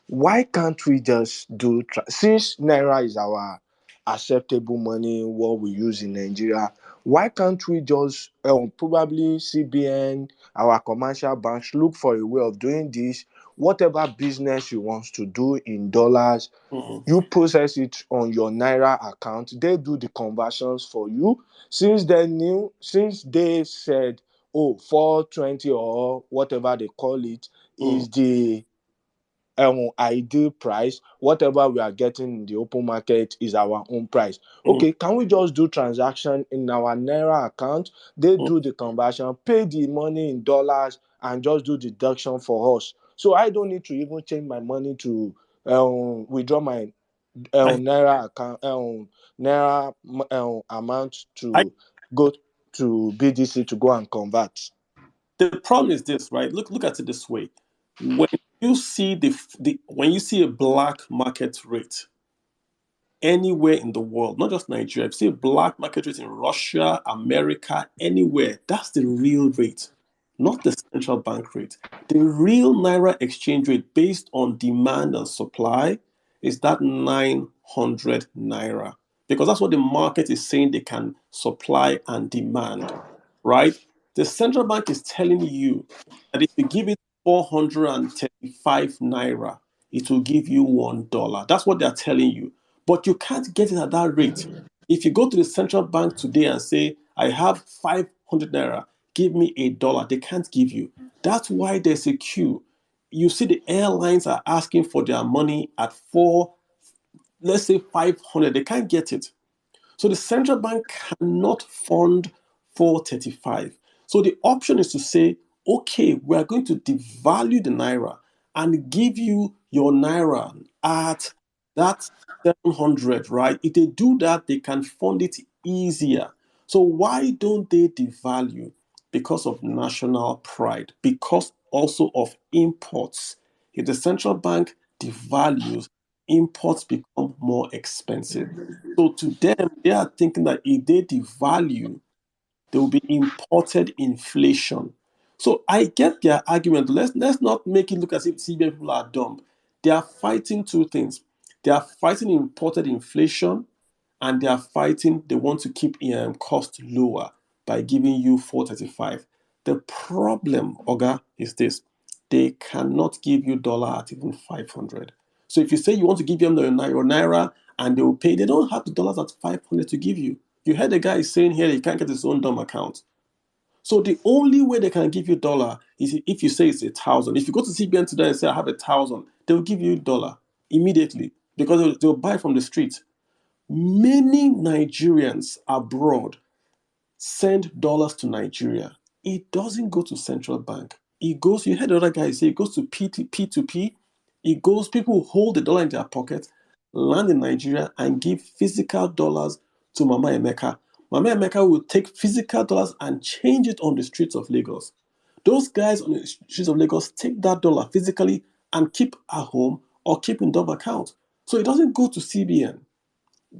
why can't we just do since naira is our acceptable money, what we use in Nigeria, why can't we just probably CBN, our commercial banks, look for a way of doing this? Whatever business you want to do in dollars, Mm-hmm. you process it on your naira account, they do the conversions for you. Since they said, oh, 420 or whatever they call it is the ideal price, whatever we are getting in the open market is our own price. Okay, can we just do transaction in our naira account? They do the conversion, pay the money in dollars, and just do deduction for us. So I don't need to even change my money to withdraw my naira account, naira amount I to go to BDC to go and convert. The problem is this, right? Look at it this way. When you see when you see a black market rate anywhere in the world, not just Nigeria, if you see a black market rate in Russia, America, anywhere, that's the real rate, not the central bank rate. The real naira exchange rate based on demand and supply is that 900 naira, because that's what the market is saying they can supply and demand, right? The central bank is telling you that if you give it 435 naira, it will give you $1. That's what they're telling you. But you can't get it at that rate. If you go to the central bank today and say, I have 500 naira, give me $1, they can't give you. That's why there's a queue. You see, the airlines are asking for their money at let's say 500, they can't get it. So the central bank cannot fund 435. So the option is to say, okay, we are going to devalue the naira and give you your naira at that 700, right? If they do that, they can fund it easier. So why don't they devalue? Because of national pride, because also of imports. If the central bank devalues, imports become more expensive. So to them, they are thinking that if they devalue, there will be imported inflation. So I get their argument. Let's not make it look as if CBN people are dumb. They are fighting two things. They are fighting imported inflation, and they are fighting. They want to keep cost lower by giving you 435. The problem, Oga, is this: they cannot give you dollar at even 500. So if you say you want to give them your naira and they will pay, they don't have the dollars at 500 to give you. You heard the guy saying here that he can't get his own dumb account. So the only way they can give you dollar is if you say it's 1,000. If you go to CBN today and say I have 1,000, they will give you dollar immediately because they'll buy from the street. Many Nigerians abroad send dollars to Nigeria. It doesn't go to central bank. It goes, you heard the other guy say, it goes to P2P. It goes, people hold the dollar in their pocket, land in Nigeria, and give physical dollars to Mama Emeka. Mama Emeka will take physical dollars and change it on the streets of Lagos. Those guys on the streets of Lagos take that dollar physically and keep at home or keep in double account. So it doesn't go to CBN.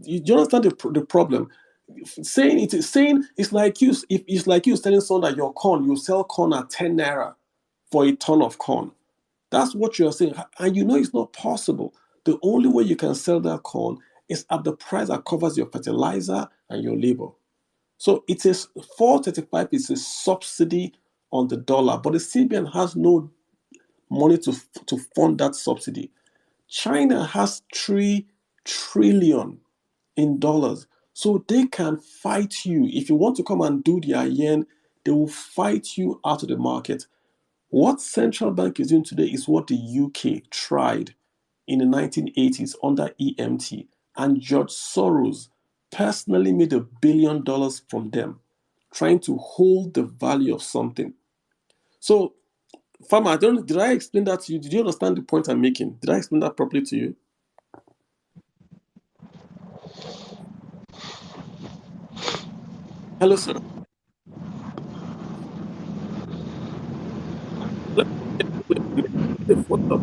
You understand the problem? saying it's like you if it's like you telling someone that your corn, you sell corn at 10 naira for a ton of corn. That's what you're saying. And you know it's not possible. The only way you can sell that corn is at the price that covers your fertilizer and your labor. So it is 435 is a subsidy on the dollar, but the CBN has no money to fund that subsidy. China has 3 trillion in dollars. So they can fight you. If you want to come and do their yen, they will fight you out of the market. What central bank is doing today is what the UK tried in the 1980s under EMT. And George Soros personally made $1 billion from them, trying to hold the value of something. So, Farmer, did I explain that to you? Did you understand the point I'm making? Did I explain that properly to you? Hello, sir. Cliff, what's up?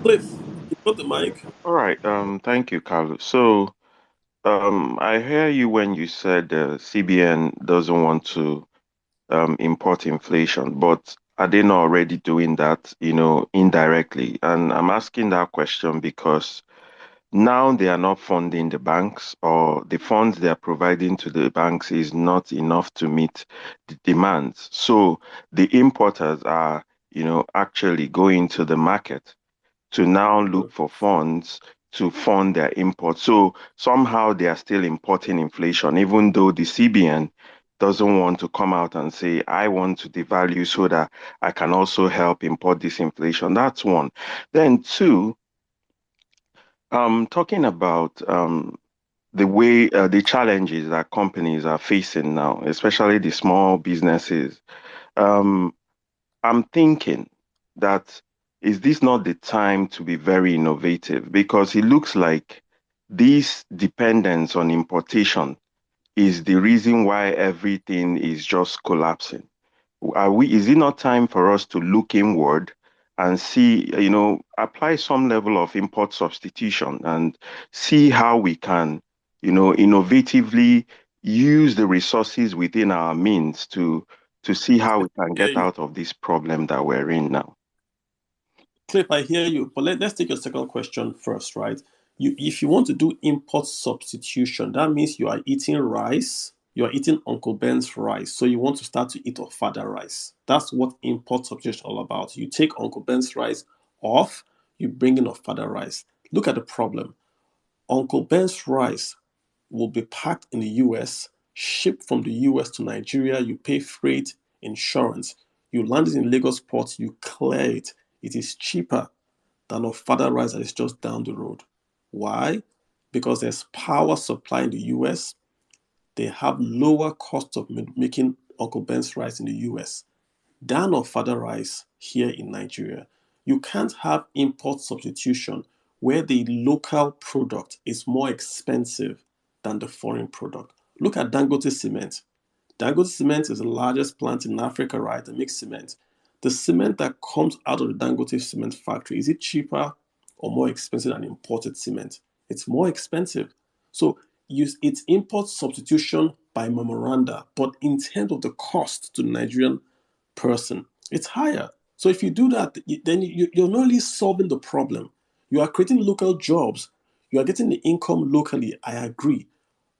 Cliff, you got the mic? All right. Thank you, Carlos. So, I hear you when you said CBN doesn't want to import inflation, but are they not already doing that, indirectly? And I'm asking that question because now they are not funding the banks, or the funds they are providing to the banks is not enough to meet the demands. So the importers are, actually going to the market to now look for funds to fund their import. So somehow they are still importing inflation, even though the CBN doesn't want to come out and say, I want to devalue so that I can also help import this inflation. That's one. Then two, talking about the way the challenges that companies are facing now, especially the small businesses. Um, I'm thinking that is this not the time to be very innovative? Because it looks like this dependence on importation is the reason why everything is just collapsing. Is it not time for us to look inward and see, apply some level of import substitution and see how we can, innovatively use the resources within our means to see how we can Hear get you. out of this problem that we're in now. Cliff, I hear you. But let's take your second question first, right? If you want to do import substitution, that means you are eating rice, you are eating Uncle Ben's rice. So you want to start to eat Ofada rice. That's what import substitution is all about. You take Uncle Ben's rice off, you bring in Ofada rice. Look at the problem. Uncle Ben's rice will be packed in the US, shipped from the US to Nigeria. You pay freight, insurance. You land it in Lagos port, you clear it. It is cheaper than Ofada rice that is just down the road. Why? Because there's power supply in the US. They have lower cost of making Uncle Ben's rice in the US than Ofada rice here in Nigeria. You can't have import substitution where the local product is more expensive than the foreign product. Look at Dangote Cement. Dangote Cement is the largest plant in Africa, right? That makes cement. The cement that comes out of the Dangote Cement factory, is it cheaper or more expensive than imported cement? It's more expensive. So it's import substitution by memoranda, but in terms of the cost to the Nigerian person, it's higher. So if you do that, then you're not really solving the problem. You are creating local jobs. You are getting the income locally. I agree.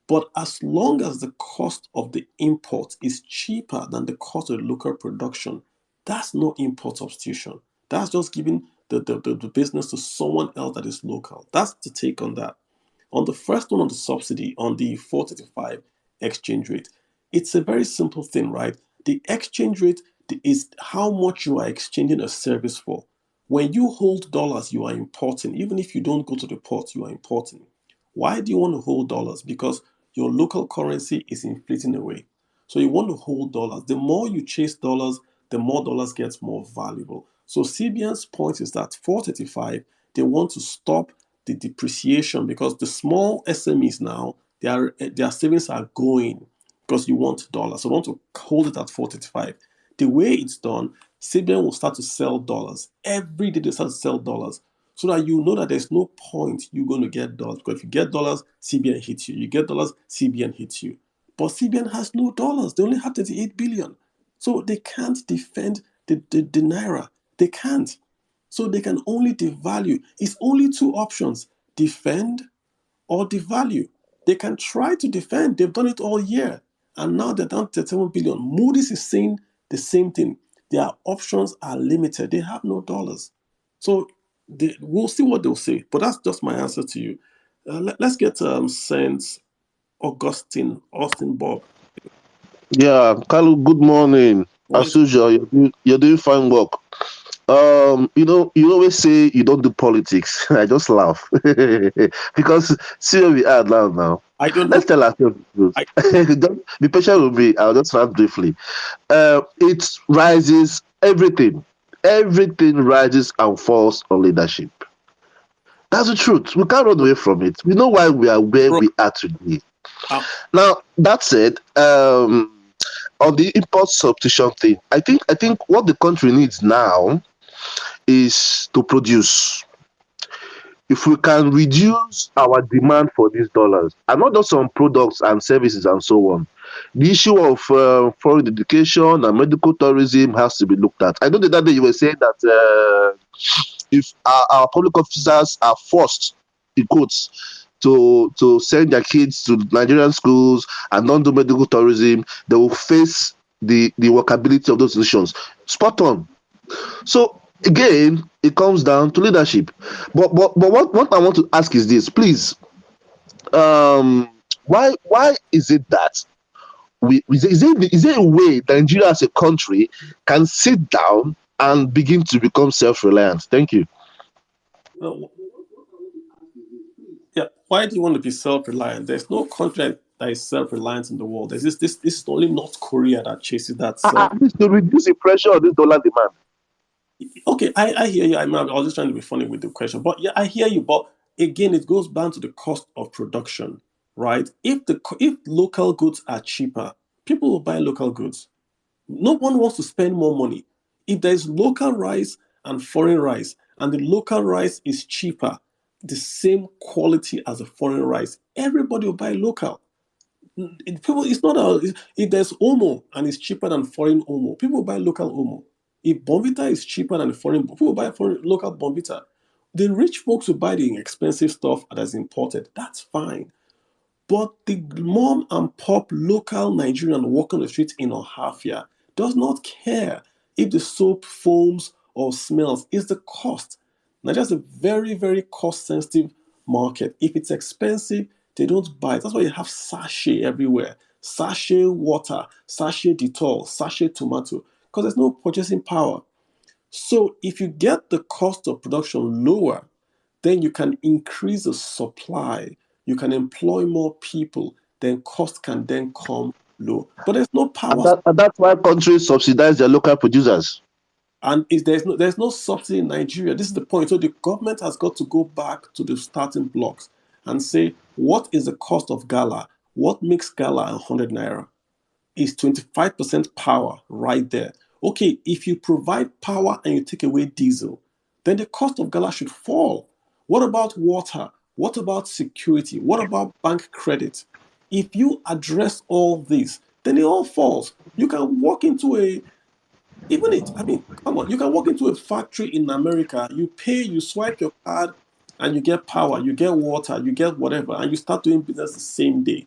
But as long as the cost of the import is cheaper than the cost of the local production, that's no import substitution. That's just giving the business to someone else that is local. That's the take on that. On the first one, on the subsidy, on the 435 exchange rate, it's a very simple thing, right? The exchange rate is how much you are exchanging a service for. When you hold dollars, you are importing. Even if you don't go to the port, you are importing. Why do you want to hold dollars? Because your local currency is inflating away. So you want to hold dollars. The more you chase dollars, the more dollars gets more valuable. So CBN's point is that 435, they want to stop the depreciation because the small SMEs now, their savings are going because you want dollars. So you want to hold it at 435. The way it's done, CBN will start to sell dollars. Every day they start to sell dollars. so that you know that there's no point you're going to get dollars. Because if you get dollars, CBN hits you. You get dollars, CBN hits you. But CBN has no dollars. They only have 38 billion. So they can't defend the naira. They can't. So they can only devalue. It's only two options: defend or devalue. They can try to defend. They've done it all year. And now they're down to 37 billion. Moody's is saying the same thing. Their options are limited. They have no dollars. So we'll see what they'll say. But that's just my answer to you. Let's get Saint Austin Bob. Yeah, Carlo, good morning. As usual, you're doing fine work. You always say you don't do politics. I just laugh because see where we are now. Let's tell ourselves the truth. Don't be patient with me. I'll just rant briefly. It rises everything. Everything rises and falls on leadership. That's the truth. We can't run away from it. We know why we are where we are today. Now, that said, on the import substitution thing, I think what the country needs now is to produce. If we can reduce our demand for these dollars, and not just on products and services and so on, the issue of foreign education and medical tourism has to be looked at. I know the other day you were saying that if our public officers are forced, in quotes, to send their kids to Nigerian schools and don't do medical tourism, they will face the workability of those institutions. Spot on. So again, it comes down to leadership. But what I want to ask is this, please. Why is it that is there a way Nigeria as a country can sit down and begin to become self-reliant? Thank you. Yeah, why do you want to be self-reliant? There's no country that is self-reliant in the world. This is only North Korea that chases that self. To reduce the pressure on this dollar demand. Okay, I hear you. I was just trying to be funny with the question, but yeah, I hear you. But again, it goes down to the cost of production, right? If local goods are cheaper, people will buy local goods. No one wants to spend more money. If there's local rice and foreign rice, and the local rice is cheaper, the same quality as the foreign rice, everybody will buy local. It's not if there's Omo and it's cheaper than foreign Omo, people will buy local Omo. If Bonvita is cheaper than foreign, people will buy local Bonvita. The rich folks will buy the expensive stuff that's imported. That's fine. But the mom and pop local Nigerian walking the streets in Ohafia does not care if the soap foams or smells. It's the cost. Nigeria's a very, very cost-sensitive market. If it's expensive, they don't buy it. That's why you have sachet everywhere. Sachet water, sachet Dettol, sachet tomato, because there's no purchasing power. So if you get the cost of production lower, then you can increase the supply. You can employ more people. Then cost can then come low. But there's no power. And that's why countries subsidize their local producers. And there's no subsidy in Nigeria. This is the point. So the government has got to go back to the starting blocks and say, what is the cost of gala? What makes gala 100 naira? Is 25% power right there. Okay, if you provide power and you take away diesel, then the cost of gala should fall. What about water? What about security? What about bank credit? If you address all this, then it all falls. You can walk into you can walk into a factory in America, you pay, you swipe your card, and you get power, you get water, you get whatever, and you start doing business the same day.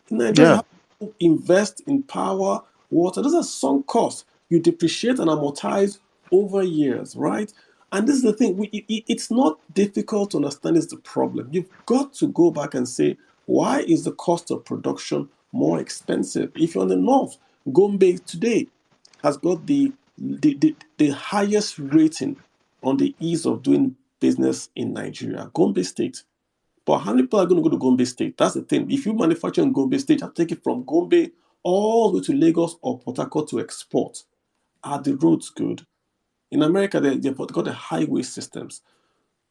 In Nigeria, you have to invest in power, water. Those are sunk costs. You depreciate and amortize over years, right? And this is the thing. It's not difficult to understand is the problem. You've got to go back and say, why is the cost of production more expensive? If you're in the north, Gombe today has got the highest rating on the ease of doing business in Nigeria, Gombe State. But how many people are going to go to Gombe State? That's the thing. If you manufacture in Gombe State, you have to take it from Gombe all the way to Lagos or Port Harcourt to export. Are the roads good? In America, they've got the highway systems.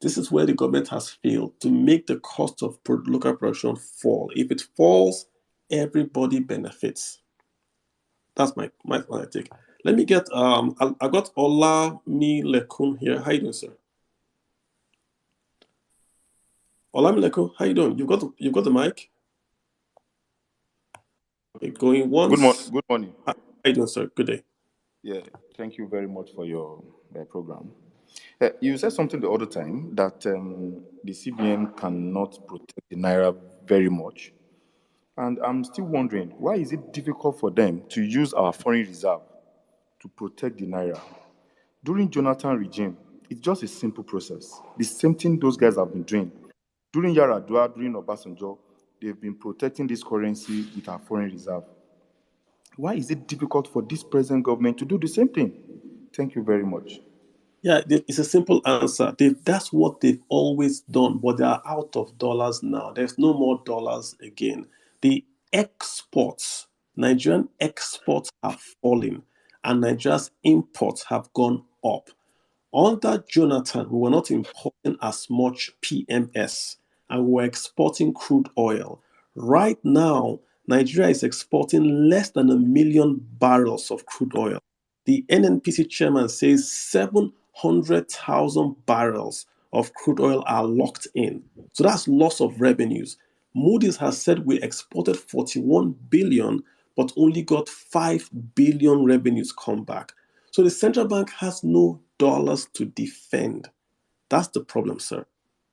This is where the government has failed to make the cost of local production fall. If it falls, everybody benefits. That's my take. Let me get I got Olamilekun here. How you doing, sir? Olamileko, how you doing? You've got the mic. Okay, going once. Good morning. How you doing, sir? Good day. Yeah, thank you very much for your program. You said something the other time that the CBN cannot protect the naira very much, and I'm still wondering why is it difficult for them to use our foreign reserve to protect the naira? During Jonathan regime, it's just a simple process. The same thing those guys have been doing. During Yaradua, during Obasanjo, they've been protecting this currency with our foreign reserve. Why is it difficult for this present government to do the same thing? Thank you very much. Yeah, it's a simple answer. That's what they've always done, but they are out of dollars now. There's no more dollars again. The exports, Nigerian exports have fallen, and Nigeria's imports have gone up. Under Jonathan, we were not importing as much PMS, and we were exporting crude oil. Right now, Nigeria is exporting less than 1 million barrels of crude oil. The NNPC chairman says 700,000 barrels of crude oil are locked in. So that's loss of revenues. Moody's has said we exported 41 billion, but only got 5 billion revenues come back. So the central bank has no dollars to defend. That's the problem, sir.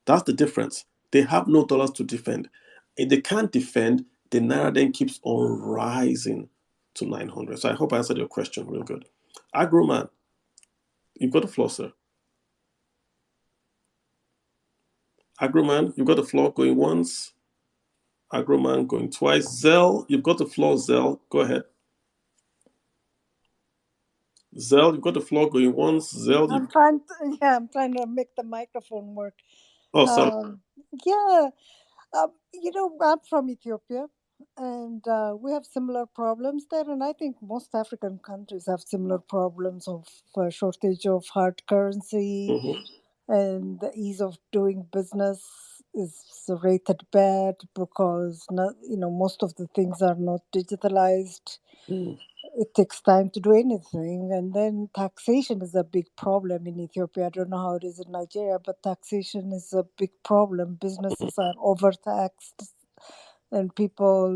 That's the difference. They have no dollars to defend. If they can't defend, the naira then keeps on rising to 900. So I hope I answered your question real good. Agroman, you've got the floor, sir. Agroman, you've got the floor going once. Agroman going twice. Zell, you've got the floor, Zell. Go ahead. Zell, you've got the floor going once. Zell, I'm trying to make the microphone work. Oh, sorry. Yeah, I'm from Ethiopia, and we have similar problems there. And I think most African countries have similar problems of shortage of hard currency, and the ease of doing business is rated bad because most of the things are not digitalized. It takes time to do anything. And then taxation is a big problem in Ethiopia. I don't know how it is in Nigeria, but taxation is a big problem. Businesses are overtaxed, and people,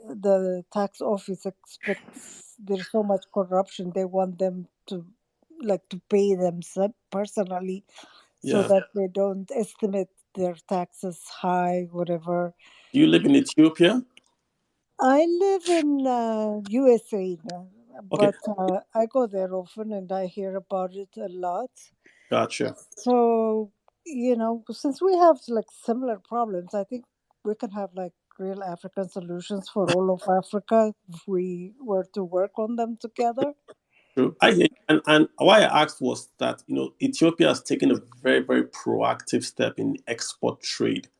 the tax office expects, there's so much corruption. They want them to pay them personally so that they don't estimate their taxes high, whatever. Do you live in Ethiopia? I live in USA now, but I go there often and I hear about it a lot. Gotcha. So, since we have similar problems, I think we can have real African solutions for all of Africa if we were to work on them together. True. I hear you. And why I asked was that, Ethiopia has taken a very, very proactive step in export trade.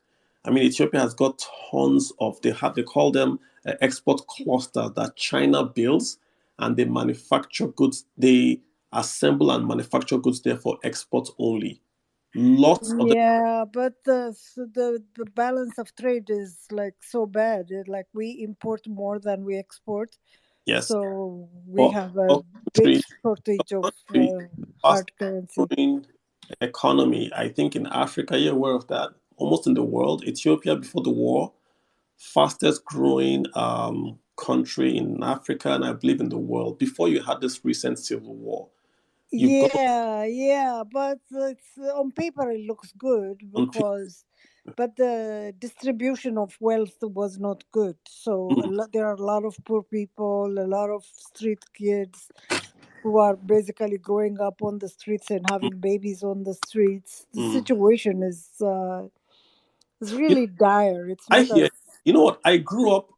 I mean, Ethiopia has got tons of, they call them export clusters that China builds, and they manufacture goods. They assemble and manufacture goods there for export only. Lots of but the balance of trade is so bad. We import more than we export. Yes. So we have a big shortage of hard currency. Economy. I think in Africa, you're aware of that. Almost in the world, Ethiopia before the war, fastest growing country in Africa, and I believe in the world. Before you had this recent civil war. But on paper it looks good but the distribution of wealth was not good. So there are a lot of poor people, a lot of street kids who are basically growing up on the streets and having babies on the streets. The situation is really dire. It's not. You know what? I grew up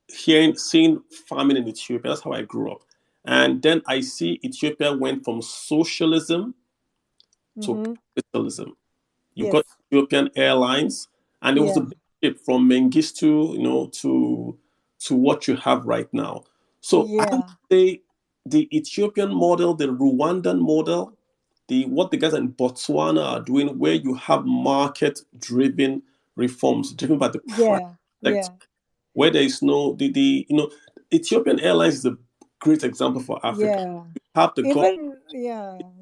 seeing farming in Ethiopia. That's how I grew up. And then I see Ethiopia went from socialism to capitalism. You've got Ethiopian Airlines, and it was a big shift from Mengistu, to what you have right now. So I would say the Ethiopian model, the Rwandan model, what the guys in Botswana are doing, where you have market-driven reforms driven by the private sector, where there is no Ethiopian Airlines is a great example for Africa. You have the government,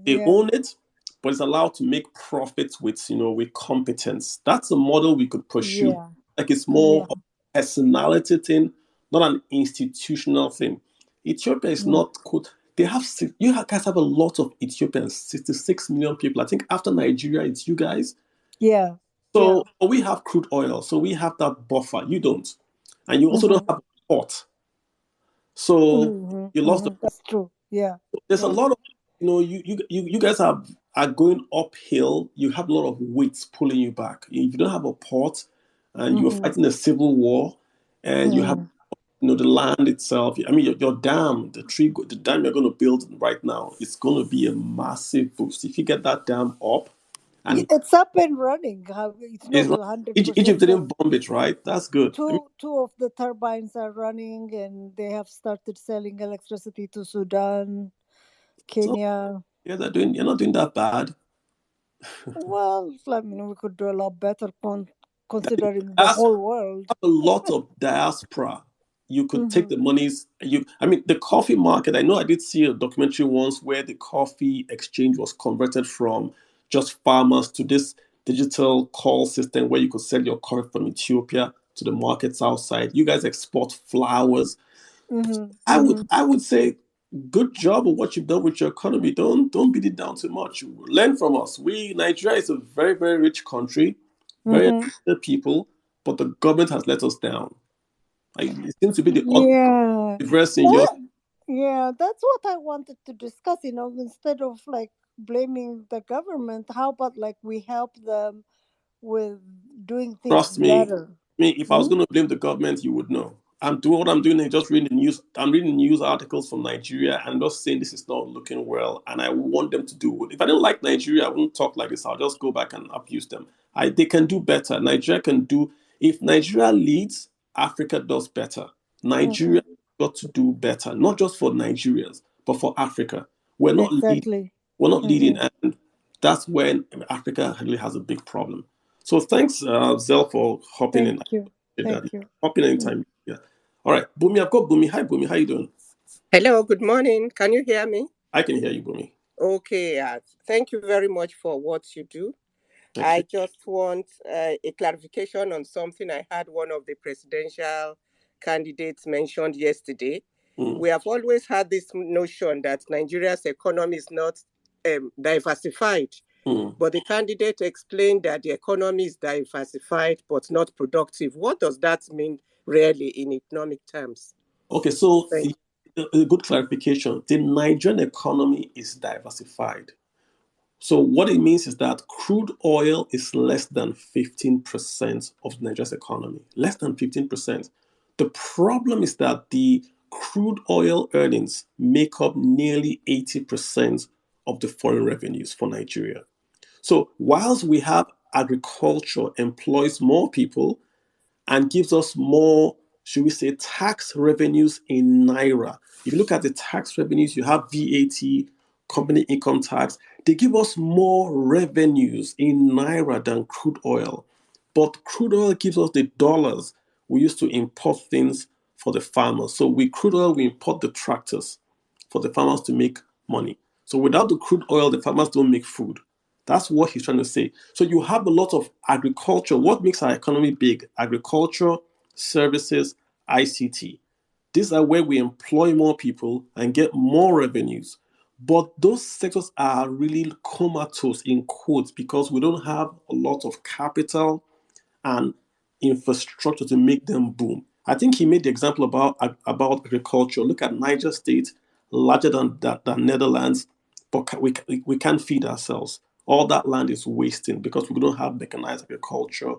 they own it, but it's allowed to make profits with, with competence. That's a model we could pursue. Yeah. Like it's more Yeah. of a personality thing, not an institutional thing. Ethiopia is not good. They have guys have a lot of Ethiopians, 66 million people. I think after Nigeria, it's you guys. Yeah. So we have crude oil, so we have that buffer. You don't, and you also don't have a port. So you lost the. That's true. Yeah. There's a Yeah. lot of, you guys are going uphill. You have a lot of weights pulling you back. If you don't have a port, and you're fighting a civil war, and you have the land itself. I mean, your dam, the dam you're going to build right now, it's going to be a massive boost. If you get that dam up, and It's up and running. It's not it's 100%. Egypt didn't bomb it, right? That's good. Two of the turbines are running, and they have started selling electricity to Sudan, Kenya. Yeah, you're not doing that bad. Well, I mean, we could do a lot better considering the whole world. A lot of diaspora. You could take the monies. I mean, the coffee market. I know I did see a documentary once where the coffee exchange was converted from just farmers to this digital call system where you could sell your coffee from Ethiopia to the markets outside. You guys export flowers. I would say, good job of what you've done with your economy. Don't beat it down too much. Learn from us. Nigeria is a very, very rich country, very educated people, but the government has let us down. It seems to be the reverse in your. Yeah, that's what I wanted to discuss. Instead of like blaming the government, how about like we help them with doing things Trust better? me, if I was going to blame the government, you would know. I'm doing what I'm doing is just reading the news. I'm reading news articles from Nigeria and just saying this is not looking well, and I want them to do it. If I didn't like Nigeria, I wouldn't talk like this. I'll just go back and abuse them. They can do better. Nigeria can do. If Nigeria leads, Africa does better. Nigeria got to do better, not just for Nigerians, but for Africa. We're not leading. We're not leading, and that's when Africa really has a big problem. So thanks, Zell, for hopping in. Thank you. Hopping anytime. Yeah. All right, Bumi. I've got Bumi. Hi, Bumi. How you doing? Hello. Good morning. Can you hear me? I can hear you, Bumi. Okay. Thank you very much for what you do. I just want a clarification on something I had one of the presidential candidates mentioned yesterday. We have always had this notion that Nigeria's economy is not diversified. But the candidate explained that the economy is diversified but not productive. What does that mean really in economic terms? Okay, so a good clarification. The Nigerian economy is diversified. So what it means is that crude oil is less than 15% of Nigeria's economy. Less than 15%. The problem is that the crude oil earnings make up nearly 80% of the foreign revenues for Nigeria. So whilst we have agriculture employs more people and gives us more, should we say, tax revenues in Naira. If you look at the tax revenues, you have VAT, company income tax. They give us more revenues in Naira than crude oil. But crude oil gives us the dollars. We used to import things for the farmers. So with crude oil, we import the tractors for the farmers to make money. So without the crude oil, the farmers don't make food. That's what he's trying to say. So you have a lot of agriculture. What makes our economy big? Agriculture, services, ICT. These are where we employ more people and get more revenues. But those sectors are really comatose in quotes because we don't have a lot of capital and infrastructure to make them boom. I think he made the example about agriculture. Look at Niger State, larger than Netherlands, but we can't feed ourselves. All that land is wasting because we don't have mechanized agriculture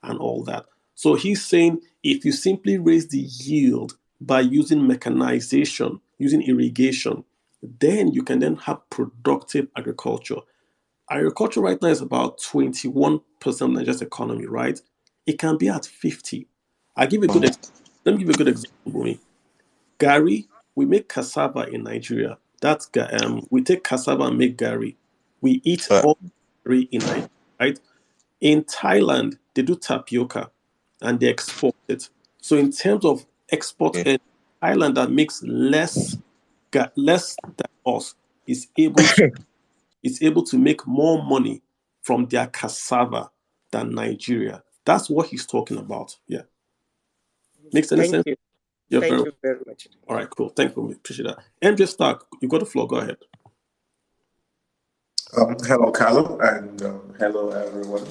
and all that. So he's saying if you simply raise the yield by using mechanization, using irrigation, then you can then have productive agriculture. Agriculture right now is about 21% of Nigeria's economy, right? It can be at 50. Let me give you a good example, Bumi. Gari, we make cassava in Nigeria. We take cassava and make gari. We eat all gari in Nigeria, right? In Thailand, they do tapioca and they export it. So in terms of export, Thailand that makes less than us is able to is able to make more money from their cassava than Nigeria. That's what he's talking about. Yeah. Makes any Thank sense? you. You're Thank very you very much. all right, cool. Thank you. Appreciate that. MJ Stark, you got the floor. Go ahead. Hello, Carlo, and hello, everyone.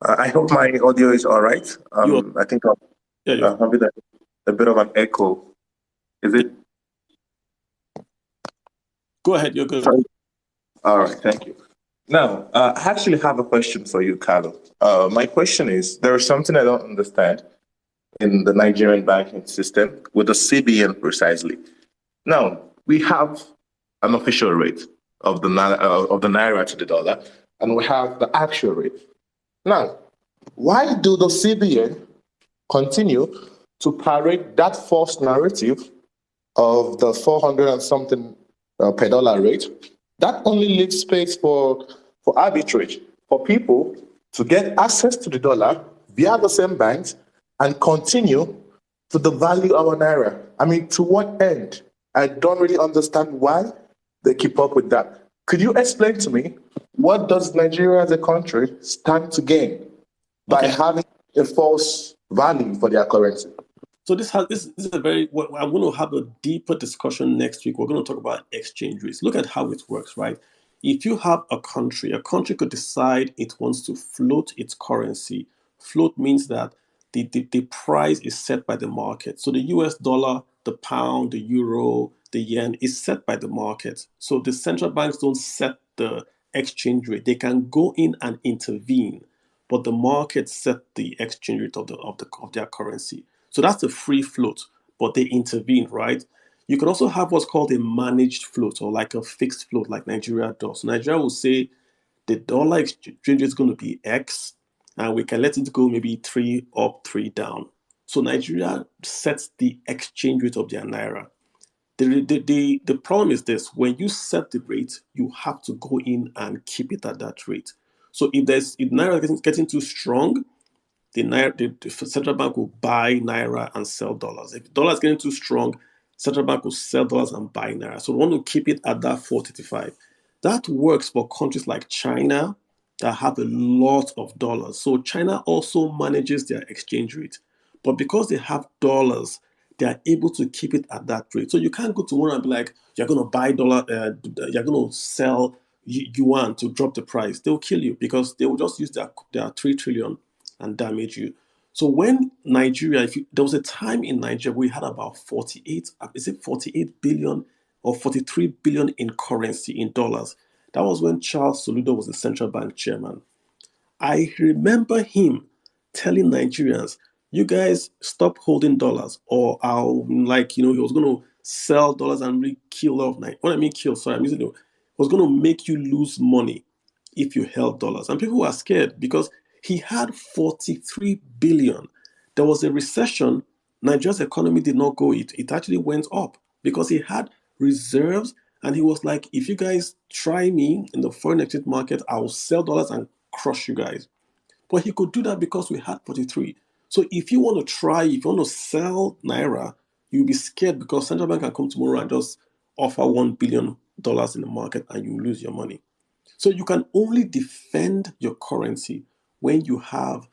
I hope my audio is all right. I think I'm having a bit of an echo. Is it? Go ahead. You're good. All right, thank you. Now, I actually have a question for you, Carlo. My question is, there is something I don't understand in the Nigerian banking system with the CBN precisely. Now, we have an official rate of the naira to the dollar, and we have the actual rate. Now, why do the CBN continue to parade that false narrative of the 400 and something per dollar rate? That only leaves space for arbitrage, for people to get access to the dollar via the same banks and continue to devalue our naira. I mean, to what end? I don't really understand why they keep up with that. Could you explain to me, what does Nigeria as a country stand to gain by having a false value for their currency? So this is a very, I'm going to have a deeper discussion next week. We're going to talk about exchange rates. Look at how it works, right? If you have a country could decide it wants to float its currency. Float means that the price is set by the market. So the US dollar, the pound, the euro, the yen is set by the market. So the central banks don't set the exchange rate. They can go in and intervene, but the market set the exchange rate of their currency. So that's the free float, but they intervene, right? You can also have what's called a managed float or like a fixed float, like Nigeria does. So Nigeria will say the dollar exchange rate is going to be X, and we can let it go maybe 3 up, 3 down. So Nigeria sets the exchange rate of their naira. The problem is this: when you set the rate, you have to go in and keep it at that rate. So if naira is getting too strong, the central bank will buy naira and sell dollars. If the dollar is getting too strong, central bank will sell dollars and buy naira. So we want to keep it at that 435. That works for countries like China that have a lot of dollars. So China also manages their exchange rate. But because they have dollars, they are able to keep it at that rate. So you can't go to one and be like, you're going to buy dollar, you're going to sell yuan to drop the price. They'll kill you because they will just use their 3 trillion and damage you. So when Nigeria, there was a time in Nigeria we had about 48 billion or 43 billion in currency in dollars. That was when Charles Soludo was the central bank chairman. I remember him telling Nigerians, you guys stop holding dollars or I'll he was going to sell dollars and really kill off. What I mean kill, sorry, I'm using it. Was going to make you lose money if you held dollars. And people were scared because he had 43 billion. There was a recession. Nigeria's economy did not go. It actually went up because he had reserves. And he was like, if you guys try me in the foreign exchange market, I will sell dollars and crush you guys. But he could do that because we had 43. So if you want to sell naira, you'll be scared because central bank can come tomorrow and just offer $1 billion in the market and you lose your money. So you can only defend your currency when you have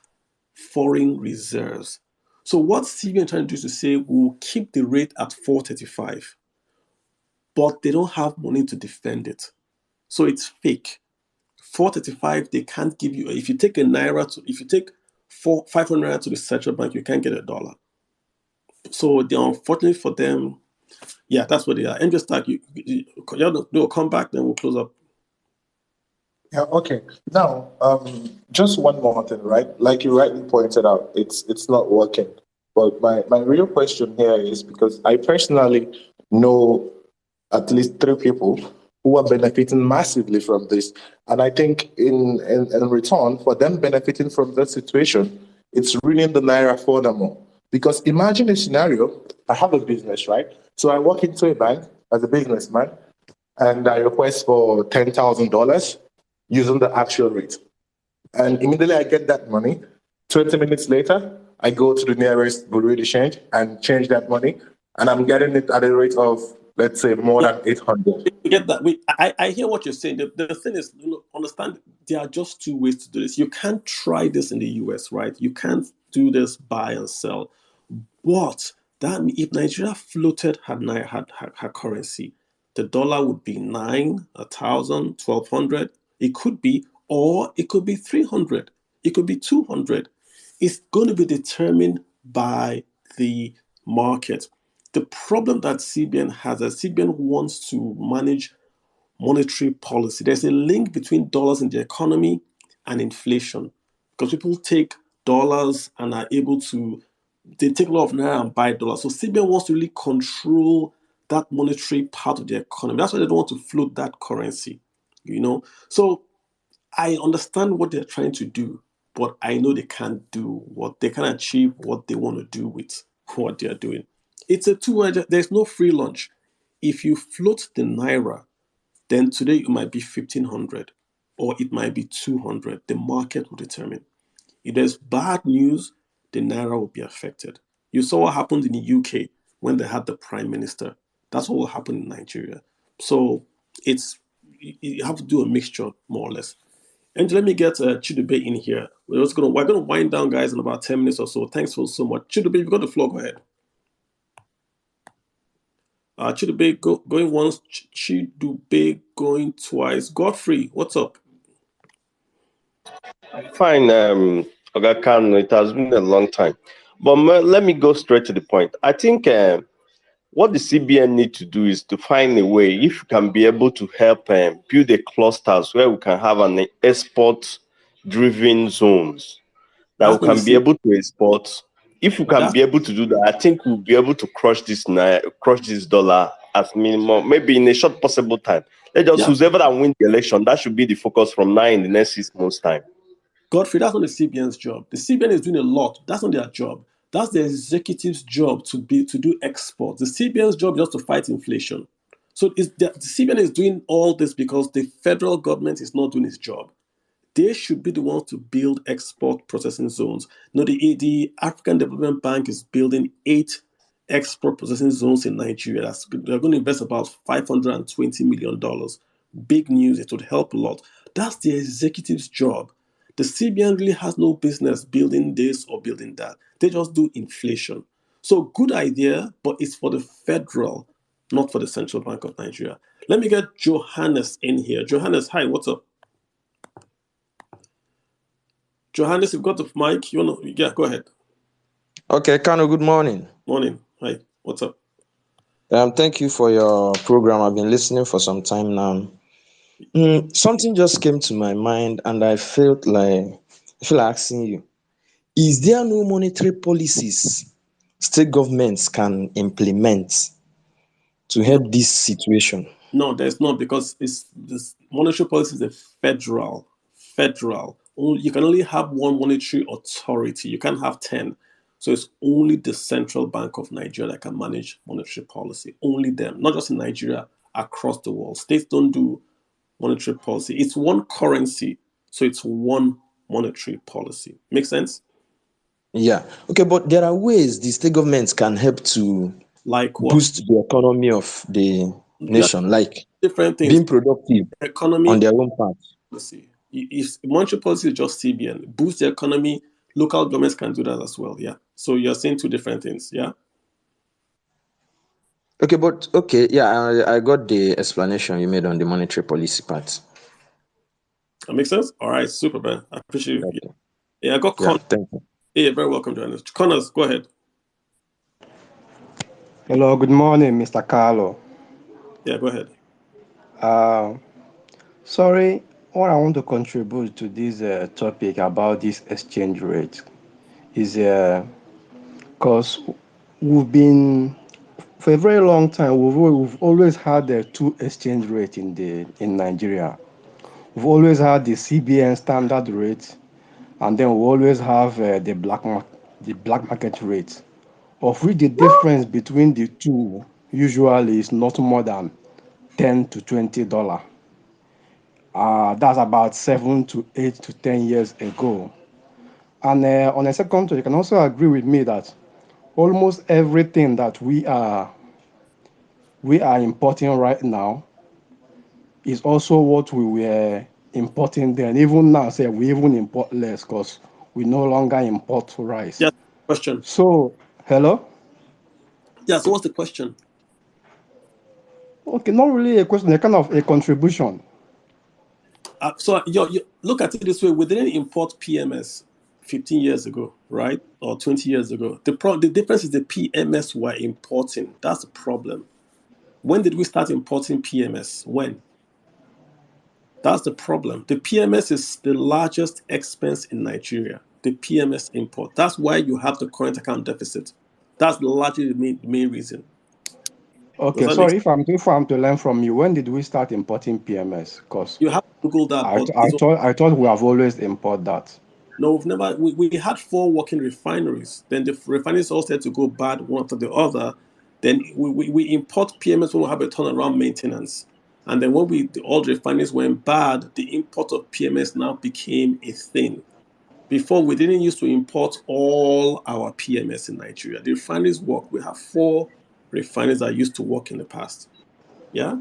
foreign reserves. So what CBN trying to do is to say we'll keep the rate at 435, but they don't have money to defend it. So it's fake. 435, they can't give you. If you take a naira if you take 500 naira to the central bank, you can't get a dollar. So unfortunately for them, yeah, that's what they are. And just like you'll come back, then we'll close up. Yeah, okay. Now, just one more thing, right? Like you rightly pointed out, it's not working. But my real question here is because I personally know at least 3 people who are benefiting massively from this. And I think in return for them benefiting from that situation, it's ruining the naira furthermore. Because imagine a scenario, I have a business, right? So I walk into a bank as a businessman and I request for $10,000 using the actual rate. And immediately I get that money. 20 minutes later, I go to the nearest Bureau de Change and change that money. And I'm getting it at a rate of let's say more than 800. We get that. I hear what you're saying. The thing is, understand there are just two ways to do this. You can't try this in the US, right? You can't do this buy and sell. But that if Nigeria floated her currency, the dollar would be 9, 1,000, 1,200. It could be, or it could be 300. It could be 200. It's going to be determined by the market. The problem that CBN has is CBN wants to manage monetary policy. There's a link between dollars in the economy and inflation because people take dollars and are able to, they take a lot of naira and buy dollars. So CBN wants to really control that monetary part of the economy. That's why they don't want to float that currency, So I understand what they're trying to do, but I know they can't do what they can achieve, what they want to do with what they're doing. It's a two-edged, there's no free lunch. If you float the naira, then today it might be 1,500 or it might be 200. The market will determine. If there's bad news, the naira will be affected. You saw what happened in the UK when they had the prime minister. That's what will happen in Nigeria. So you have to do a mixture, more or less. And let me get Chidube in here. We're going to wind down, guys, in about 10 minutes or so. Thanks so much. Chidube, you've got the floor. Go ahead. Chidube going once, Chidube going twice. Godfrey, what's up? Fine, Oga Kanu, it has been a long time. But let me go straight to the point. I think what the CBN need to do is to find a way, if you can be able to help build a clusters where we can have an export-driven zones that we can be able to export. If we can be able to do that, I think we'll be able to crush this dollar as minimum, maybe in a short possible time. Whoever that wins the election, that should be the focus from now in the next 6 months' time. Godfrey, that's not the CBN's job. The CBN is doing a lot. That's not their job. That's the executive's job to do export. The CBN's job is just to fight inflation. So the CBN is doing all this because the federal government is not doing its job. They should be the ones to build export processing zones. The African Development Bank is building 8 export processing zones in Nigeria. They're going to invest about $520 million. Big news. It would help a lot. That's the executive's job. The CBN really has no business building this or building that. They just do inflation. So good idea, but it's for the federal, not for the Central Bank of Nigeria. Let me get Johannes in here. Johannes, hi, what's up? Johannes, you've got the mic. Yeah, go ahead. Okay, Kano, good morning. Morning. Hi, what's up? Thank you for your program. I've been listening for some time now. Something just came to my mind, and I feel like asking you: is there no monetary policies state governments can implement to help this situation? No, there's not, because this monetary policy is a federal. You can only have one monetary authority. You can't have 10. So it's only the Central Bank of Nigeria that can manage monetary policy. Only them, not just in Nigeria, across the world. States don't do monetary policy. It's one currency, so it's one monetary policy. Make sense? Yeah. Okay, but there are ways the state governments can help to boost the economy of the nation, like different things, being productive economy on their own part. If monetary policy is just CBN, boost the economy, local governments can do that as well. Yeah. So you're saying two different things. Yeah. Okay, yeah, I got the explanation you made on the monetary policy part. That makes sense? All right, super, man. I appreciate it. Yeah, I got Connors. Thank you. Yeah, very welcome, Johannes. Connors, go ahead. Hello, good morning, Mr. Carlo. Yeah, go ahead. Sorry, what I want to contribute to this topic about this exchange rate is because we've been, for a very long time, we've always had the two exchange rate in Nigeria. We've always had the CBN standard rate, and then we always have the black market rate, of which the difference between the two usually is not more than $10 to $20. That's about 7 to 8 to 10 years ago. And on a second thought, you can also agree with me that almost everything that we are we are importing right now is also what we were importing then. Even now, say we even import less because we no longer import rice. Yes. Question. So, hello? Yeah, so what's the question? Okay, not really a question, a kind of a contribution. So you look at it this way: we didn't import PMS 15 years ago, right, or 20 years ago. The difference is the PMS we're importing. That's the problem. When did we start importing PMS? When? That's the problem. The PMS is the largest expense in Nigeria. The PMS import. That's why you have the current account deficit. That's largely the main reason. Does Okay, that make sorry, sense? if I'm to learn from you, when did we start importing PMS? Because You have to Google that, but I thought we have always import that. no, we've never. We had 4 working refineries. Then the refineries all started to go bad one after the other. Then we import PMS when we have a turnaround maintenance. And then when all the refineries went bad, the import of PMS now became a thing. Before, we didn't used to import all our PMS in Nigeria. The refineries work. We have 4 refineries that used to work in the past. Yeah.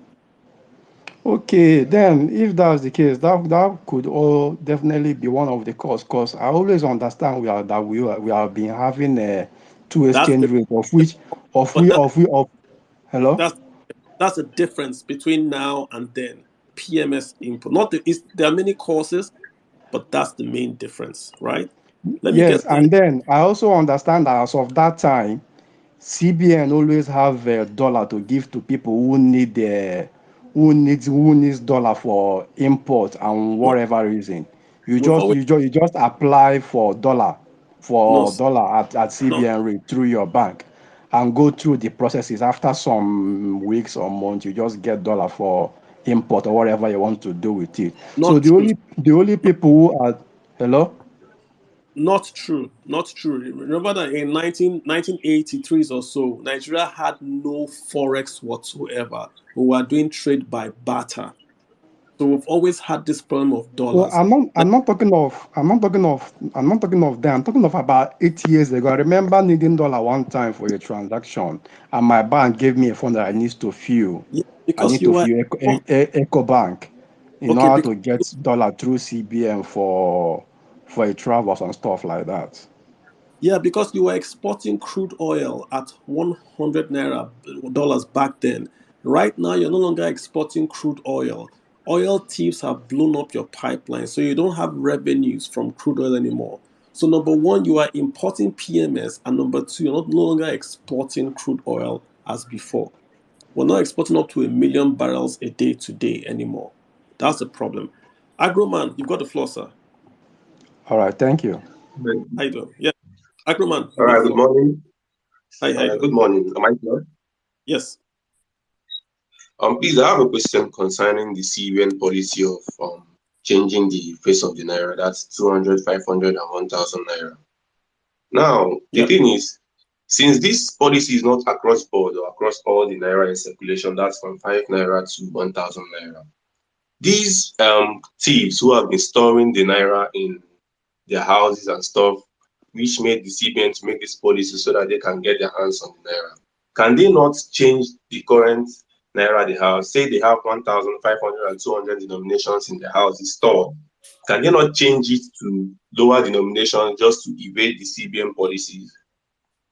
Okay, then if that's the case, that could all definitely be one of the cause. Because I always understand we have been having a two That's exchange the rate but hello. that's the difference between now and then. PMS input. Not there are many causes, but that's the main difference, right? Let me Yes, get and then I also understand that as of that time, CBN always have a dollar to give to people who needs dollar for import and no. whatever reason. We've always You just apply for dollar no at no CBN rate through your bank and go through the processes. After some weeks or months, you just get dollar for import or whatever you want to do with it. So not true. the only people who are hello. Not true. Not true. Remember that in 1983 or so, Nigeria had no forex whatsoever. We were doing trade by barter. So we've always had this problem of Well, dollars. I'm not talking of them. I'm talking of about 8 years ago. I remember needing dollar one time for a transaction, and my bank gave me a phone that I need to fill. Yeah, I because need you to were fill EcoBank in okay. order Because to get dollar through CBN for a travels and stuff like that. yeah, because you were exporting crude oil at 100 naira dollars back then. Right now, you're no longer exporting crude oil. Oil thieves have blown up your pipeline, so you don't have revenues from crude oil anymore. So number one, you are importing PMS, and number two, you're no longer exporting crude oil as before. We're not exporting up to 1 million barrels a day today anymore. That's the problem. Agroman, you've got the floor, sir. All right, thank you. How you doing? Yeah, Agroman, All you've got right, the good floor. morning. Hi, how you Good doing? morning. Am I clear? Yes. Please, I have a question concerning the CBN policy of changing the face of the naira. That's 200, 500, and 1,000 naira. Now, the thing is, since this policy is not across board or across all the naira in circulation, that's from 5 naira to 1,000 naira. These thieves who have been storing the naira in their houses and stuff, which made the CBN to make this policy so that they can get their hands on the naira. Can they not change the current naira they have? Say they have 1,500 and 200 denominations in their houses stored. Can they not change it to lower denominations just to evade the CBN policies?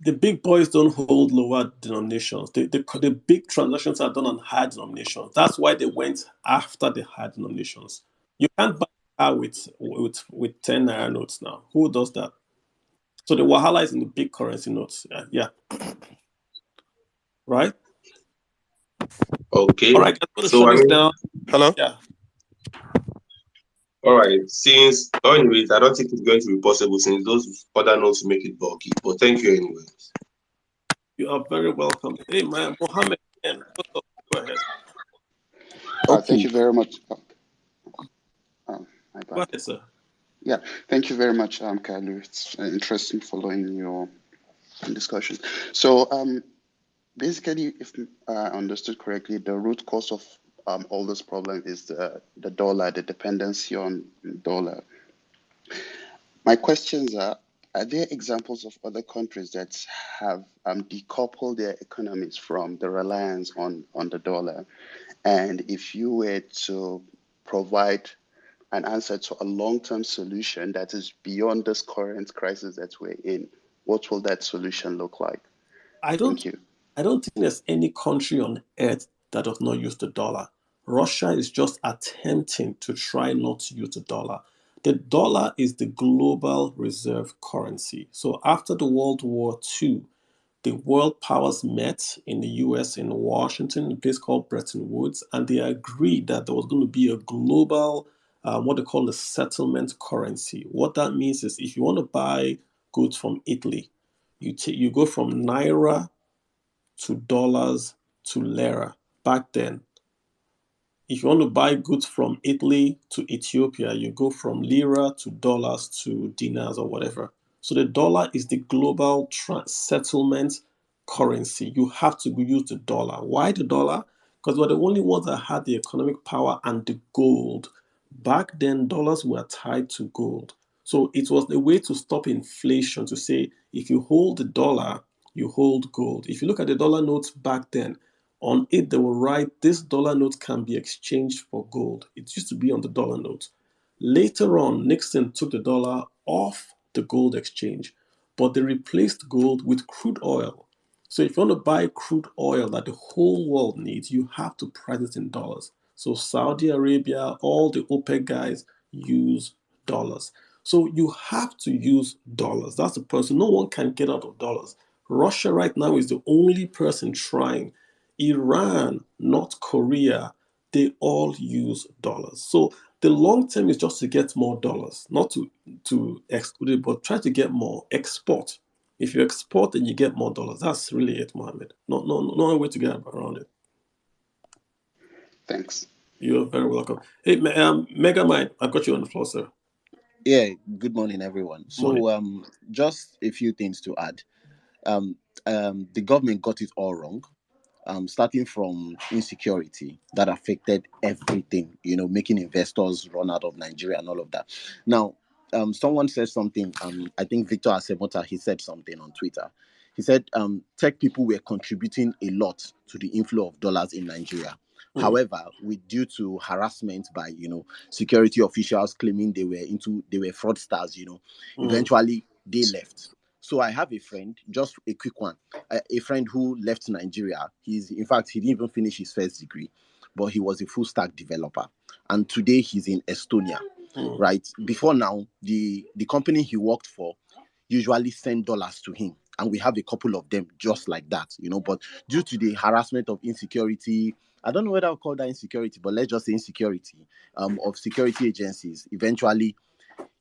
The big boys don't hold lower denominations. The big transactions are done on high denominations. That's why they went after the high denominations. You can't buy a car with 10 naira notes now. Who does that? So the wahala is in the big currency notes. Yeah. Right? Okay. All right, I'm going to So, shut I this mean, down. hello? Yeah. All right. Since, anyways, I don't think it's going to be possible since those other notes make it bulky. But thank you anyway. You are very welcome. Hey, man, Mohammed, again, what's up? Go ahead. Thank you very much. My bad. Go ahead, sir. Yeah, thank you very much, Kalu. It's interesting following your discussion. So, basically, if I understood correctly, the root cause of all this problem is the dollar, the dependency on dollar. My questions are, are there examples of other countries that have decoupled their economies from the reliance on the dollar? And if you were to provide an answer to a long-term solution that is beyond this current crisis that we're in, what will that solution look like? Thank you. I don't think there's any country on earth that does not use the dollar. Russia is just attempting to try not to use the dollar. The dollar is the global reserve currency. So after the World War II, the world powers met in the US in Washington, a place called Bretton Woods, and they agreed that there was going to be a global, what they call a settlement currency. What that means is if you want to buy goods from Italy, you go from Naira to dollars to lira. Back then, if you want to buy goods from Italy to Ethiopia, you go from lira to dollars to dinars or whatever. So the dollar is the global settlement currency. You have to use the dollar. Why the dollar? Because we're the only ones that had the economic power and the gold. Back then, dollars were tied to gold. So it was a way to stop inflation, to say if you hold the dollar, you hold gold. If you look at the dollar notes back then, on it, they will write this dollar note can be exchanged for gold. It used to be on the dollar note. Later on, Nixon took the dollar off the gold exchange, but they replaced gold with crude oil. So if you want to buy crude oil that the whole world needs, you have to price it in dollars. So Saudi Arabia, all the OPEC guys use dollars. So you have to use dollars. That's the person. No one can get out of dollars. Russia right now is the only person trying. Iran, North Korea, they all use dollars. So the long term is just to get more dollars, not to exclude it, but try to get more. Export. If you export and you get more dollars, that's really it, Mohammed. No way to get around it. Thanks. You're very welcome. Hey, Megamind, I've got you on the floor, sir. Yeah, good morning, everyone. So, just a few things to add. The government got it all wrong. Starting from insecurity that affected everything, making investors run out of Nigeria and all of that. Now, someone said something, I think Victor Asemota, he said something on Twitter. He said tech people were contributing a lot to the inflow of dollars in Nigeria. However, due to harassment by, security officials claiming they were fraudsters, eventually they left. So I have a friend, just a quick one, a friend who left Nigeria. He didn't even finish his first degree, but he was a full stack developer. And today he's in Estonia, right? Before now, the company he worked for usually send dollars to him. And we have a couple of them just like that, but due to the harassment of insecurity, I don't know whether I'll call that insecurity, but let's just say insecurity of security agencies, eventually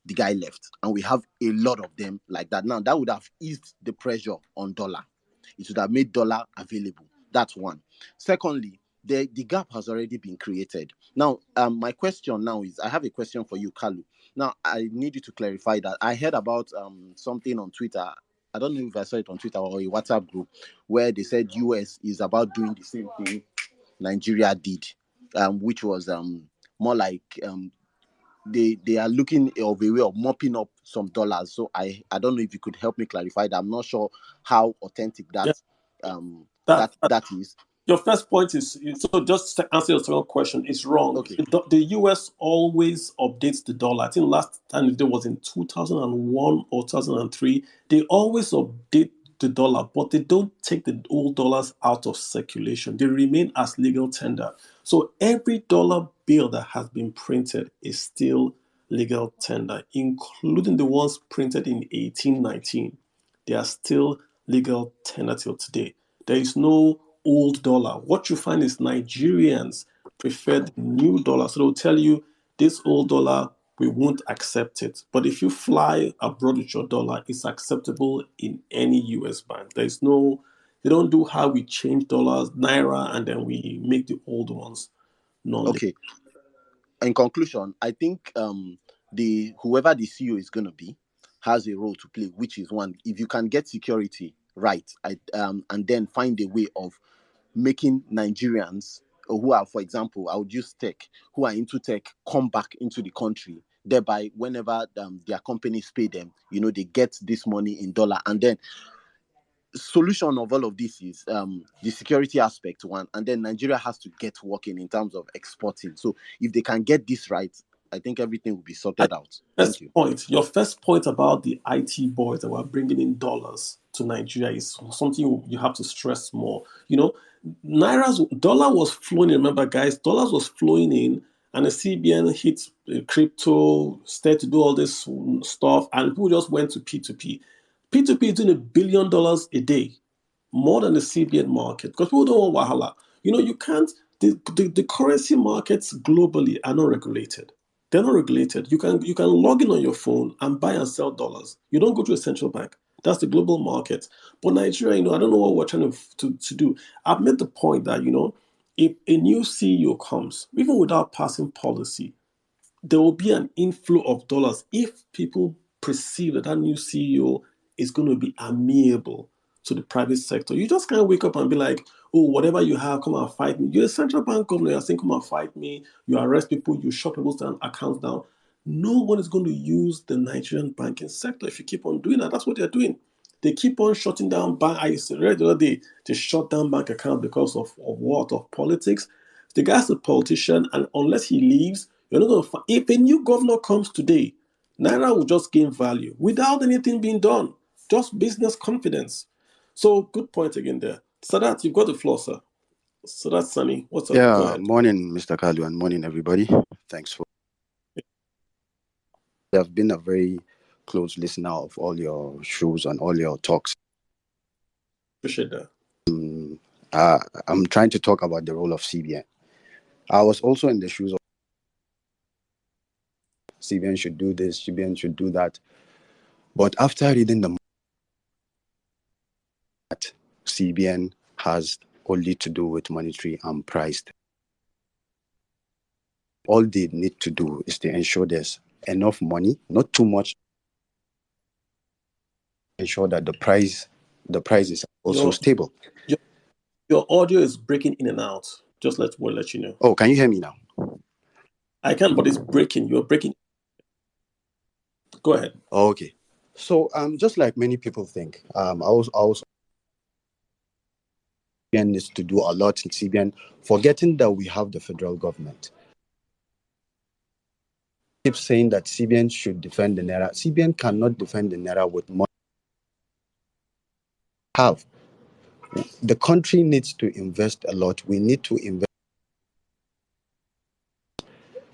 the guy left, and we have a lot of them like that. Now, that would have eased the pressure on dollar. It would have made dollar available. That's one. Secondly, the gap has already been created. Now, my question now is, I have a question for you, Kalu. Now, I need you to clarify that. I heard about something on Twitter. I don't know if I saw it on Twitter or a WhatsApp group where they said US is about doing the same thing Nigeria did, which was more like they are looking of a way of mopping up some dollars. So I don't know if you could help me clarify that. I'm not sure how authentic that that is. Your first point is, so just to answer your second question, it's wrong. Okay. The US always updates the dollar. I think last time it was in 2001 or 2003. They always update the dollar, but they don't take the old dollars out of circulation. They remain as legal tender. So every dollar bill that has been printed is still legal tender, including the ones printed in 1819. They are still legal tender till today. There is no old dollar. What you find is Nigerians prefer the new dollar. So they'll tell you this old dollar, we won't accept it. But if you fly abroad with your dollar, it's acceptable in any US bank. They don't do how we change dollars, Naira, and then we make the old ones non-legal. Okay. In conclusion, I think whoever the CEO is going to be has a role to play, which is one, if you can get security right, and then find a way of making Nigerians who are, for example, I would use tech, who are into tech, come back into the country. thereby whenever their companies pay them, they get this money in dollar. And then solution of all of this is the security aspect one, and then Nigeria has to get working in terms of exporting. So if they can get this right, I think everything will be sorted out. Thank you. Your first point about the IT boys that were bringing in dollars to Nigeria is something you have to stress more. Dollar was flowing in. Remember, guys, dollars was flowing in, and the CBN hit crypto, started to do all this stuff, and people just went to P2P. P2P is doing $1 billion a day, more than the CBN market, because people don't want wahala. You can't. The currency markets globally are not regulated. They're not regulated. You can log in on your phone and buy and sell dollars. You don't go to a central bank. That's the global market. But Nigeria, I don't know what we're trying to do. I've made the point that, if a new CEO comes, even without passing policy, there will be an inflow of dollars if people perceive that new CEO is going to be amiable to the private sector. You just can't wake up and be like, oh, whatever you have, come and fight me. You're a central bank governor, you're saying, come and fight me. You arrest people, you shut people's accounts down. No one is going to use the Nigerian banking sector if you keep on doing that. That's what they're doing. They keep on shutting down bank. I read the other day, they shut down bank accounts because of what? Of politics. The guy's a politician, and unless he leaves, you're not going to find. If a new governor comes today, Naira will just gain value without anything being done. Just business confidence. So good point again there. Sadat, you've got the floor, sir. Sadat Sani, what's up? Go Yeah, ahead. morning, Mr. Kalu, and morning, everybody. Thanks for. I've been a very close listener of all your shows and all your talks. Appreciate that. I'm trying to talk about the role of CBN. I was also in the shoes of CBN should do this, CBN should do that. But after reading that CBN has only to do with monetary and price. All they need to do is to ensure there's enough money, not too much, ensure that the price is also stable. Your audio is breaking in and out. Just we'll let you know. Oh, can you hear me now? I can, but it's breaking. You're breaking. Go ahead. Oh, okay. So just like many people think, I was CBN needs to do a lot in CBN, forgetting that we have the federal government. Keep saying that CBN should defend the Naira. CBN cannot defend the Naira with money. The country needs to invest a lot. We need to invest.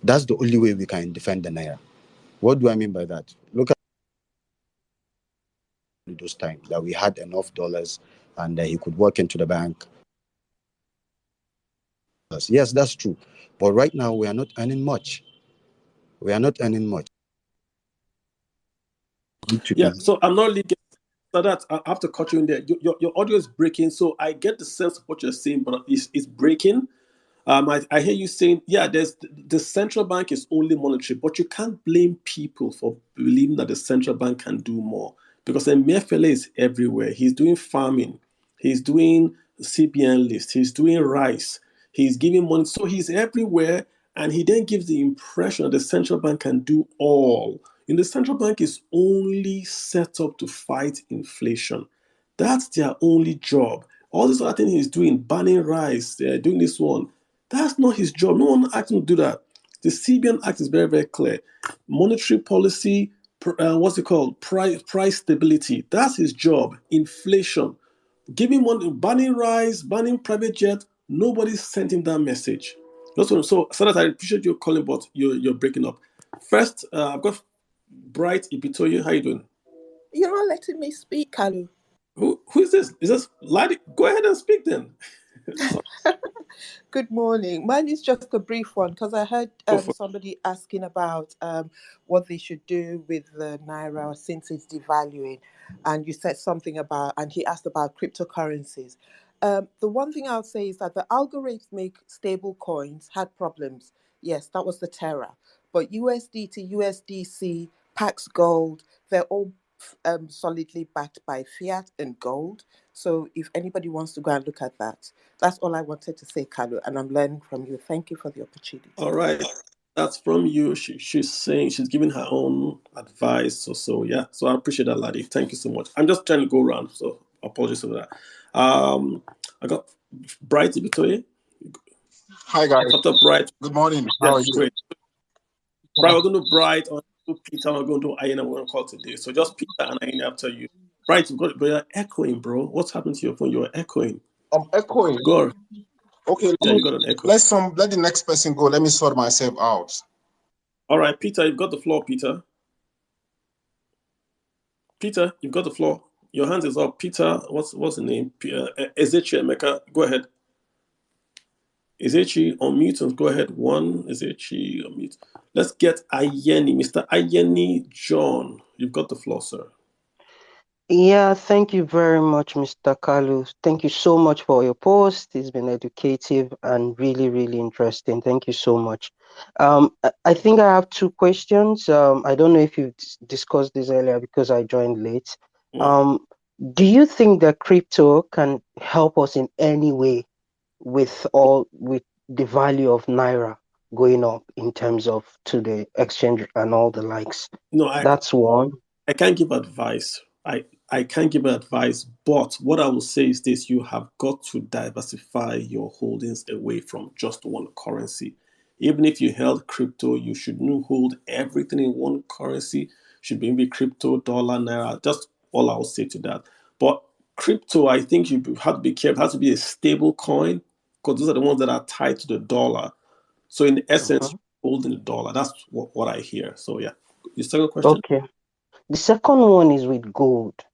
That's the only way we can defend the Naira. What do I mean by that? Look at those times that we had enough dollars and he could walk into the bank. Yes, that's true. But right now, we are not earning much. Yeah, so I'm not really getting so that I have to cut you in there. Your audio is breaking, so I get the sense of what you're saying, but it's breaking. I hear you saying, yeah, there's the central bank is only monetary, but you can't blame people for believing that the central bank can do more because Emefiele is everywhere. He's doing farming, he's doing CBN list, he's doing rice, he's giving money, so he's everywhere, and he then gives the impression that the central bank can do all. The central bank is only set up to fight inflation. That's their only job. All this other thing he's doing, banning rice, doing this one, that's not his job. No one asked him to do that. The CBN Act is very, very clear. Monetary policy, what's it called? Price stability. That's his job. Inflation. Giving money, banning rice, banning private jet. Nobody sent him that message. So that I appreciate you calling, but you're breaking up. First, I've got Bright Ibitoye. How you doing? You're not letting me speak, Kalu. Who is this? Is this Ladi? Go ahead and speak then. Good morning. Mine is just a brief one because I heard somebody asking about what they should do with the Naira since it's devaluing. And you said something about, and he asked about cryptocurrencies. The one thing I'll say is that the algorithmic stable coins had problems. Yes, that was the Terra. But USDT, USDC, Pax Gold, they're all solidly backed by fiat and gold. So if anybody wants to go and look at that, that's all I wanted to say, Kalu, and I'm learning from you. Thank you for the opportunity. All right. That's from you. She's saying she's giving her own advice or so. Yeah. So I appreciate that, laddie. Thank you so much. I'm just trying to go around, so apologies for that. I got Bright Ibitoye. Hi guys. After Bright. Good morning. How are you? Great. Bright, we're going to Bright on Peter. We're going to Aina. We're going to call today. So just Peter and Aina after you. Bright, but you're echoing, bro. What's happened to your phone? You're echoing. I'm echoing. Go on. Okay. Yeah, you got an echo. Let the next person go. Let me sort myself out. All right, Peter, you've got the floor, Peter. Peter, you've got the floor. Your hand is up. Peter, what's the name? Ezechi Emeka, go ahead. Ezechi on mute and go ahead. One, Ezechi on mute. Let's get Ayeni. Mr. Ayeni John, you've got the floor, sir. Yeah, thank you very much, Mr. Kalu. Thank you so much for your post. It's been educative and really, really interesting. Thank you so much. I think I have two questions. I don't know if you've discussed this earlier because I joined late. Do you think that crypto can help us in any way with the value of Naira going up in terms of to the exchange and all the likes? No, that's one. I can't give advice. I can't give advice, but what I will say is this: you have got to diversify your holdings away from just one currency. Even if you held crypto, you should not hold everything in one currency. Should be maybe crypto, dollar, naira. Just all I will say to that. But crypto, I think you have to be careful. It has to be a stable coin because those are the ones that are tied to the dollar. So in essence, holding the dollar. That's what I hear. So yeah. Your second question? Okay. The second one is with gold.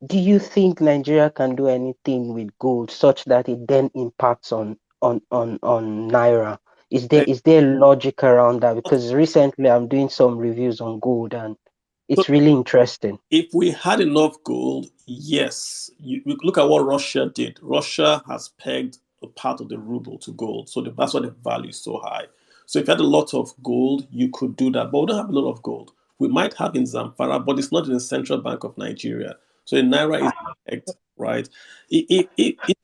Do you think Nigeria can do anything with gold such that it then impacts on Naira? Is there logic around that? Because recently I'm doing some reviews on gold and it's really interesting. If we had enough gold, yes. You look at what Russia did. Russia has pegged a part of the ruble to gold. So that's why the value is so high. So if you had a lot of gold, you could do that. But we don't have a lot of gold. We might have in Zamfara, but it's not in the Central Bank of Nigeria. So the Naira is pegged, right? It'd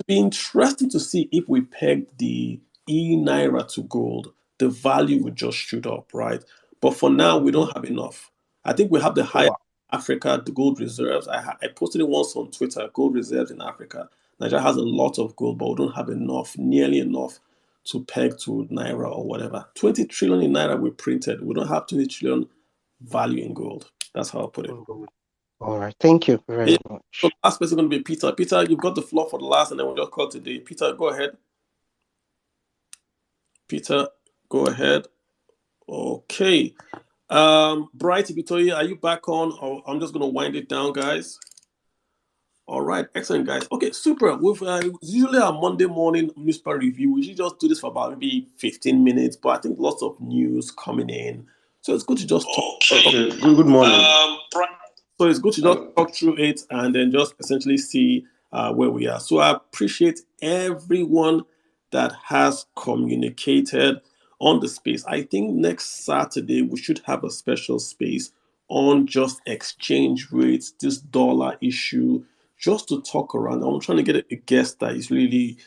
be interesting to see if we pegged the e-Naira to gold, the value would just shoot up, right? But for now, we don't have enough. I think we have the highest Africa, the gold reserves. I posted it once on Twitter, gold reserves in Africa. Nigeria has a lot of gold, but we don't have enough, nearly enough to peg to Naira or whatever. 20 trillion in Naira we printed. We don't have 20 trillion value in gold. That's how I put it. All right. Thank you very much. So the last person is going to be Peter. Peter, you've got the floor for the last, and then we'll just call today. Peter, go ahead. Peter, go ahead. Okay. Bright Ibitoye, are you back on? Or I'm just going to wind it down, guys. All right, excellent, guys. Okay, super. With usually our Monday morning newspaper review, we should just do this for about maybe 15 minutes, but I think lots of news coming in, so it's good to just talk. Okay. Good morning. So it's good to just talk through it and then just essentially see where we are. So I appreciate everyone that has communicated on the space. I think next Saturday we should have a special space on just exchange rates, this dollar issue, just to talk around. I'm trying to get a guest that is really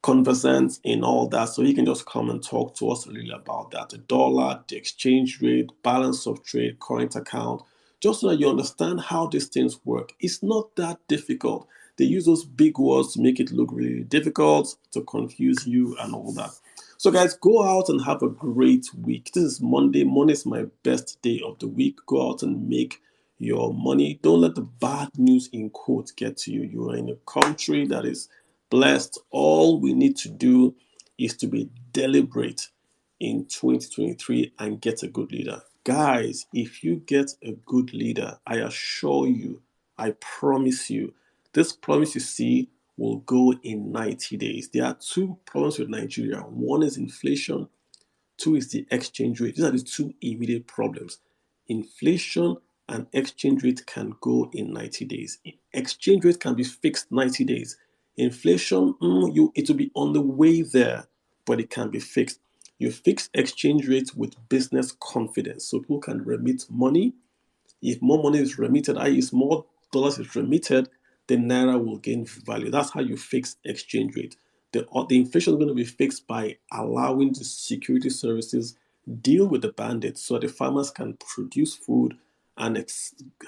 conversant in all that, so he can just come and talk to us really about that. The dollar, the exchange rate, balance of trade, current account, just so that you understand how these things work. It's not that difficult. They use those big words to make it look really difficult, to confuse you and all that. So guys, go out and have a great week. This is Monday. Monday is my best day of the week. Go out and make your money. Don't let the bad news in quotes get to you. You are in a country that is blessed. All we need to do is to be deliberate in 2023 and get a good leader. Guys, if you get a good leader, I assure you, I promise you, this promise you see will go in 90 days. There are two problems with Nigeria. One is inflation, two is the exchange rate. These are the two immediate problems. Inflation and exchange rate can go in 90 days. Exchange rate can be fixed 90 days. Inflation, it will be on the way there, but it can be fixed. You fix exchange rates with business confidence so people can remit money. If more money is remitted, i.e., more dollars is remitted, the Naira will gain value. That's how you fix exchange rate. The inflation is going to be fixed by allowing the security services deal with the bandits so the farmers can produce food and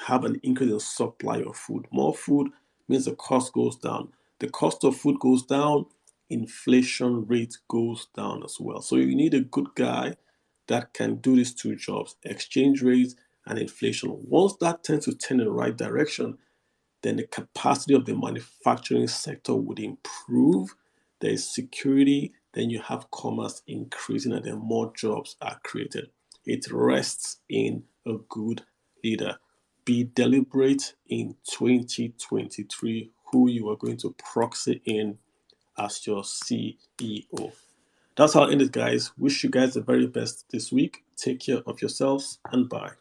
have an increase in supply of food. More food means the cost goes down. The cost of food goes down, inflation rate goes down as well. So you need a good guy that can do these two jobs, exchange rates and inflation. Once that tends to turn in the right direction, then the capacity of the manufacturing sector would improve. There is security, then you have commerce increasing, and then more jobs are created. It rests in a good leader. Be deliberate in 2023 who you are going to proxy in as your CEO. That's how I end it, guys. Wish you guys the very best this week. Take care of yourselves and bye.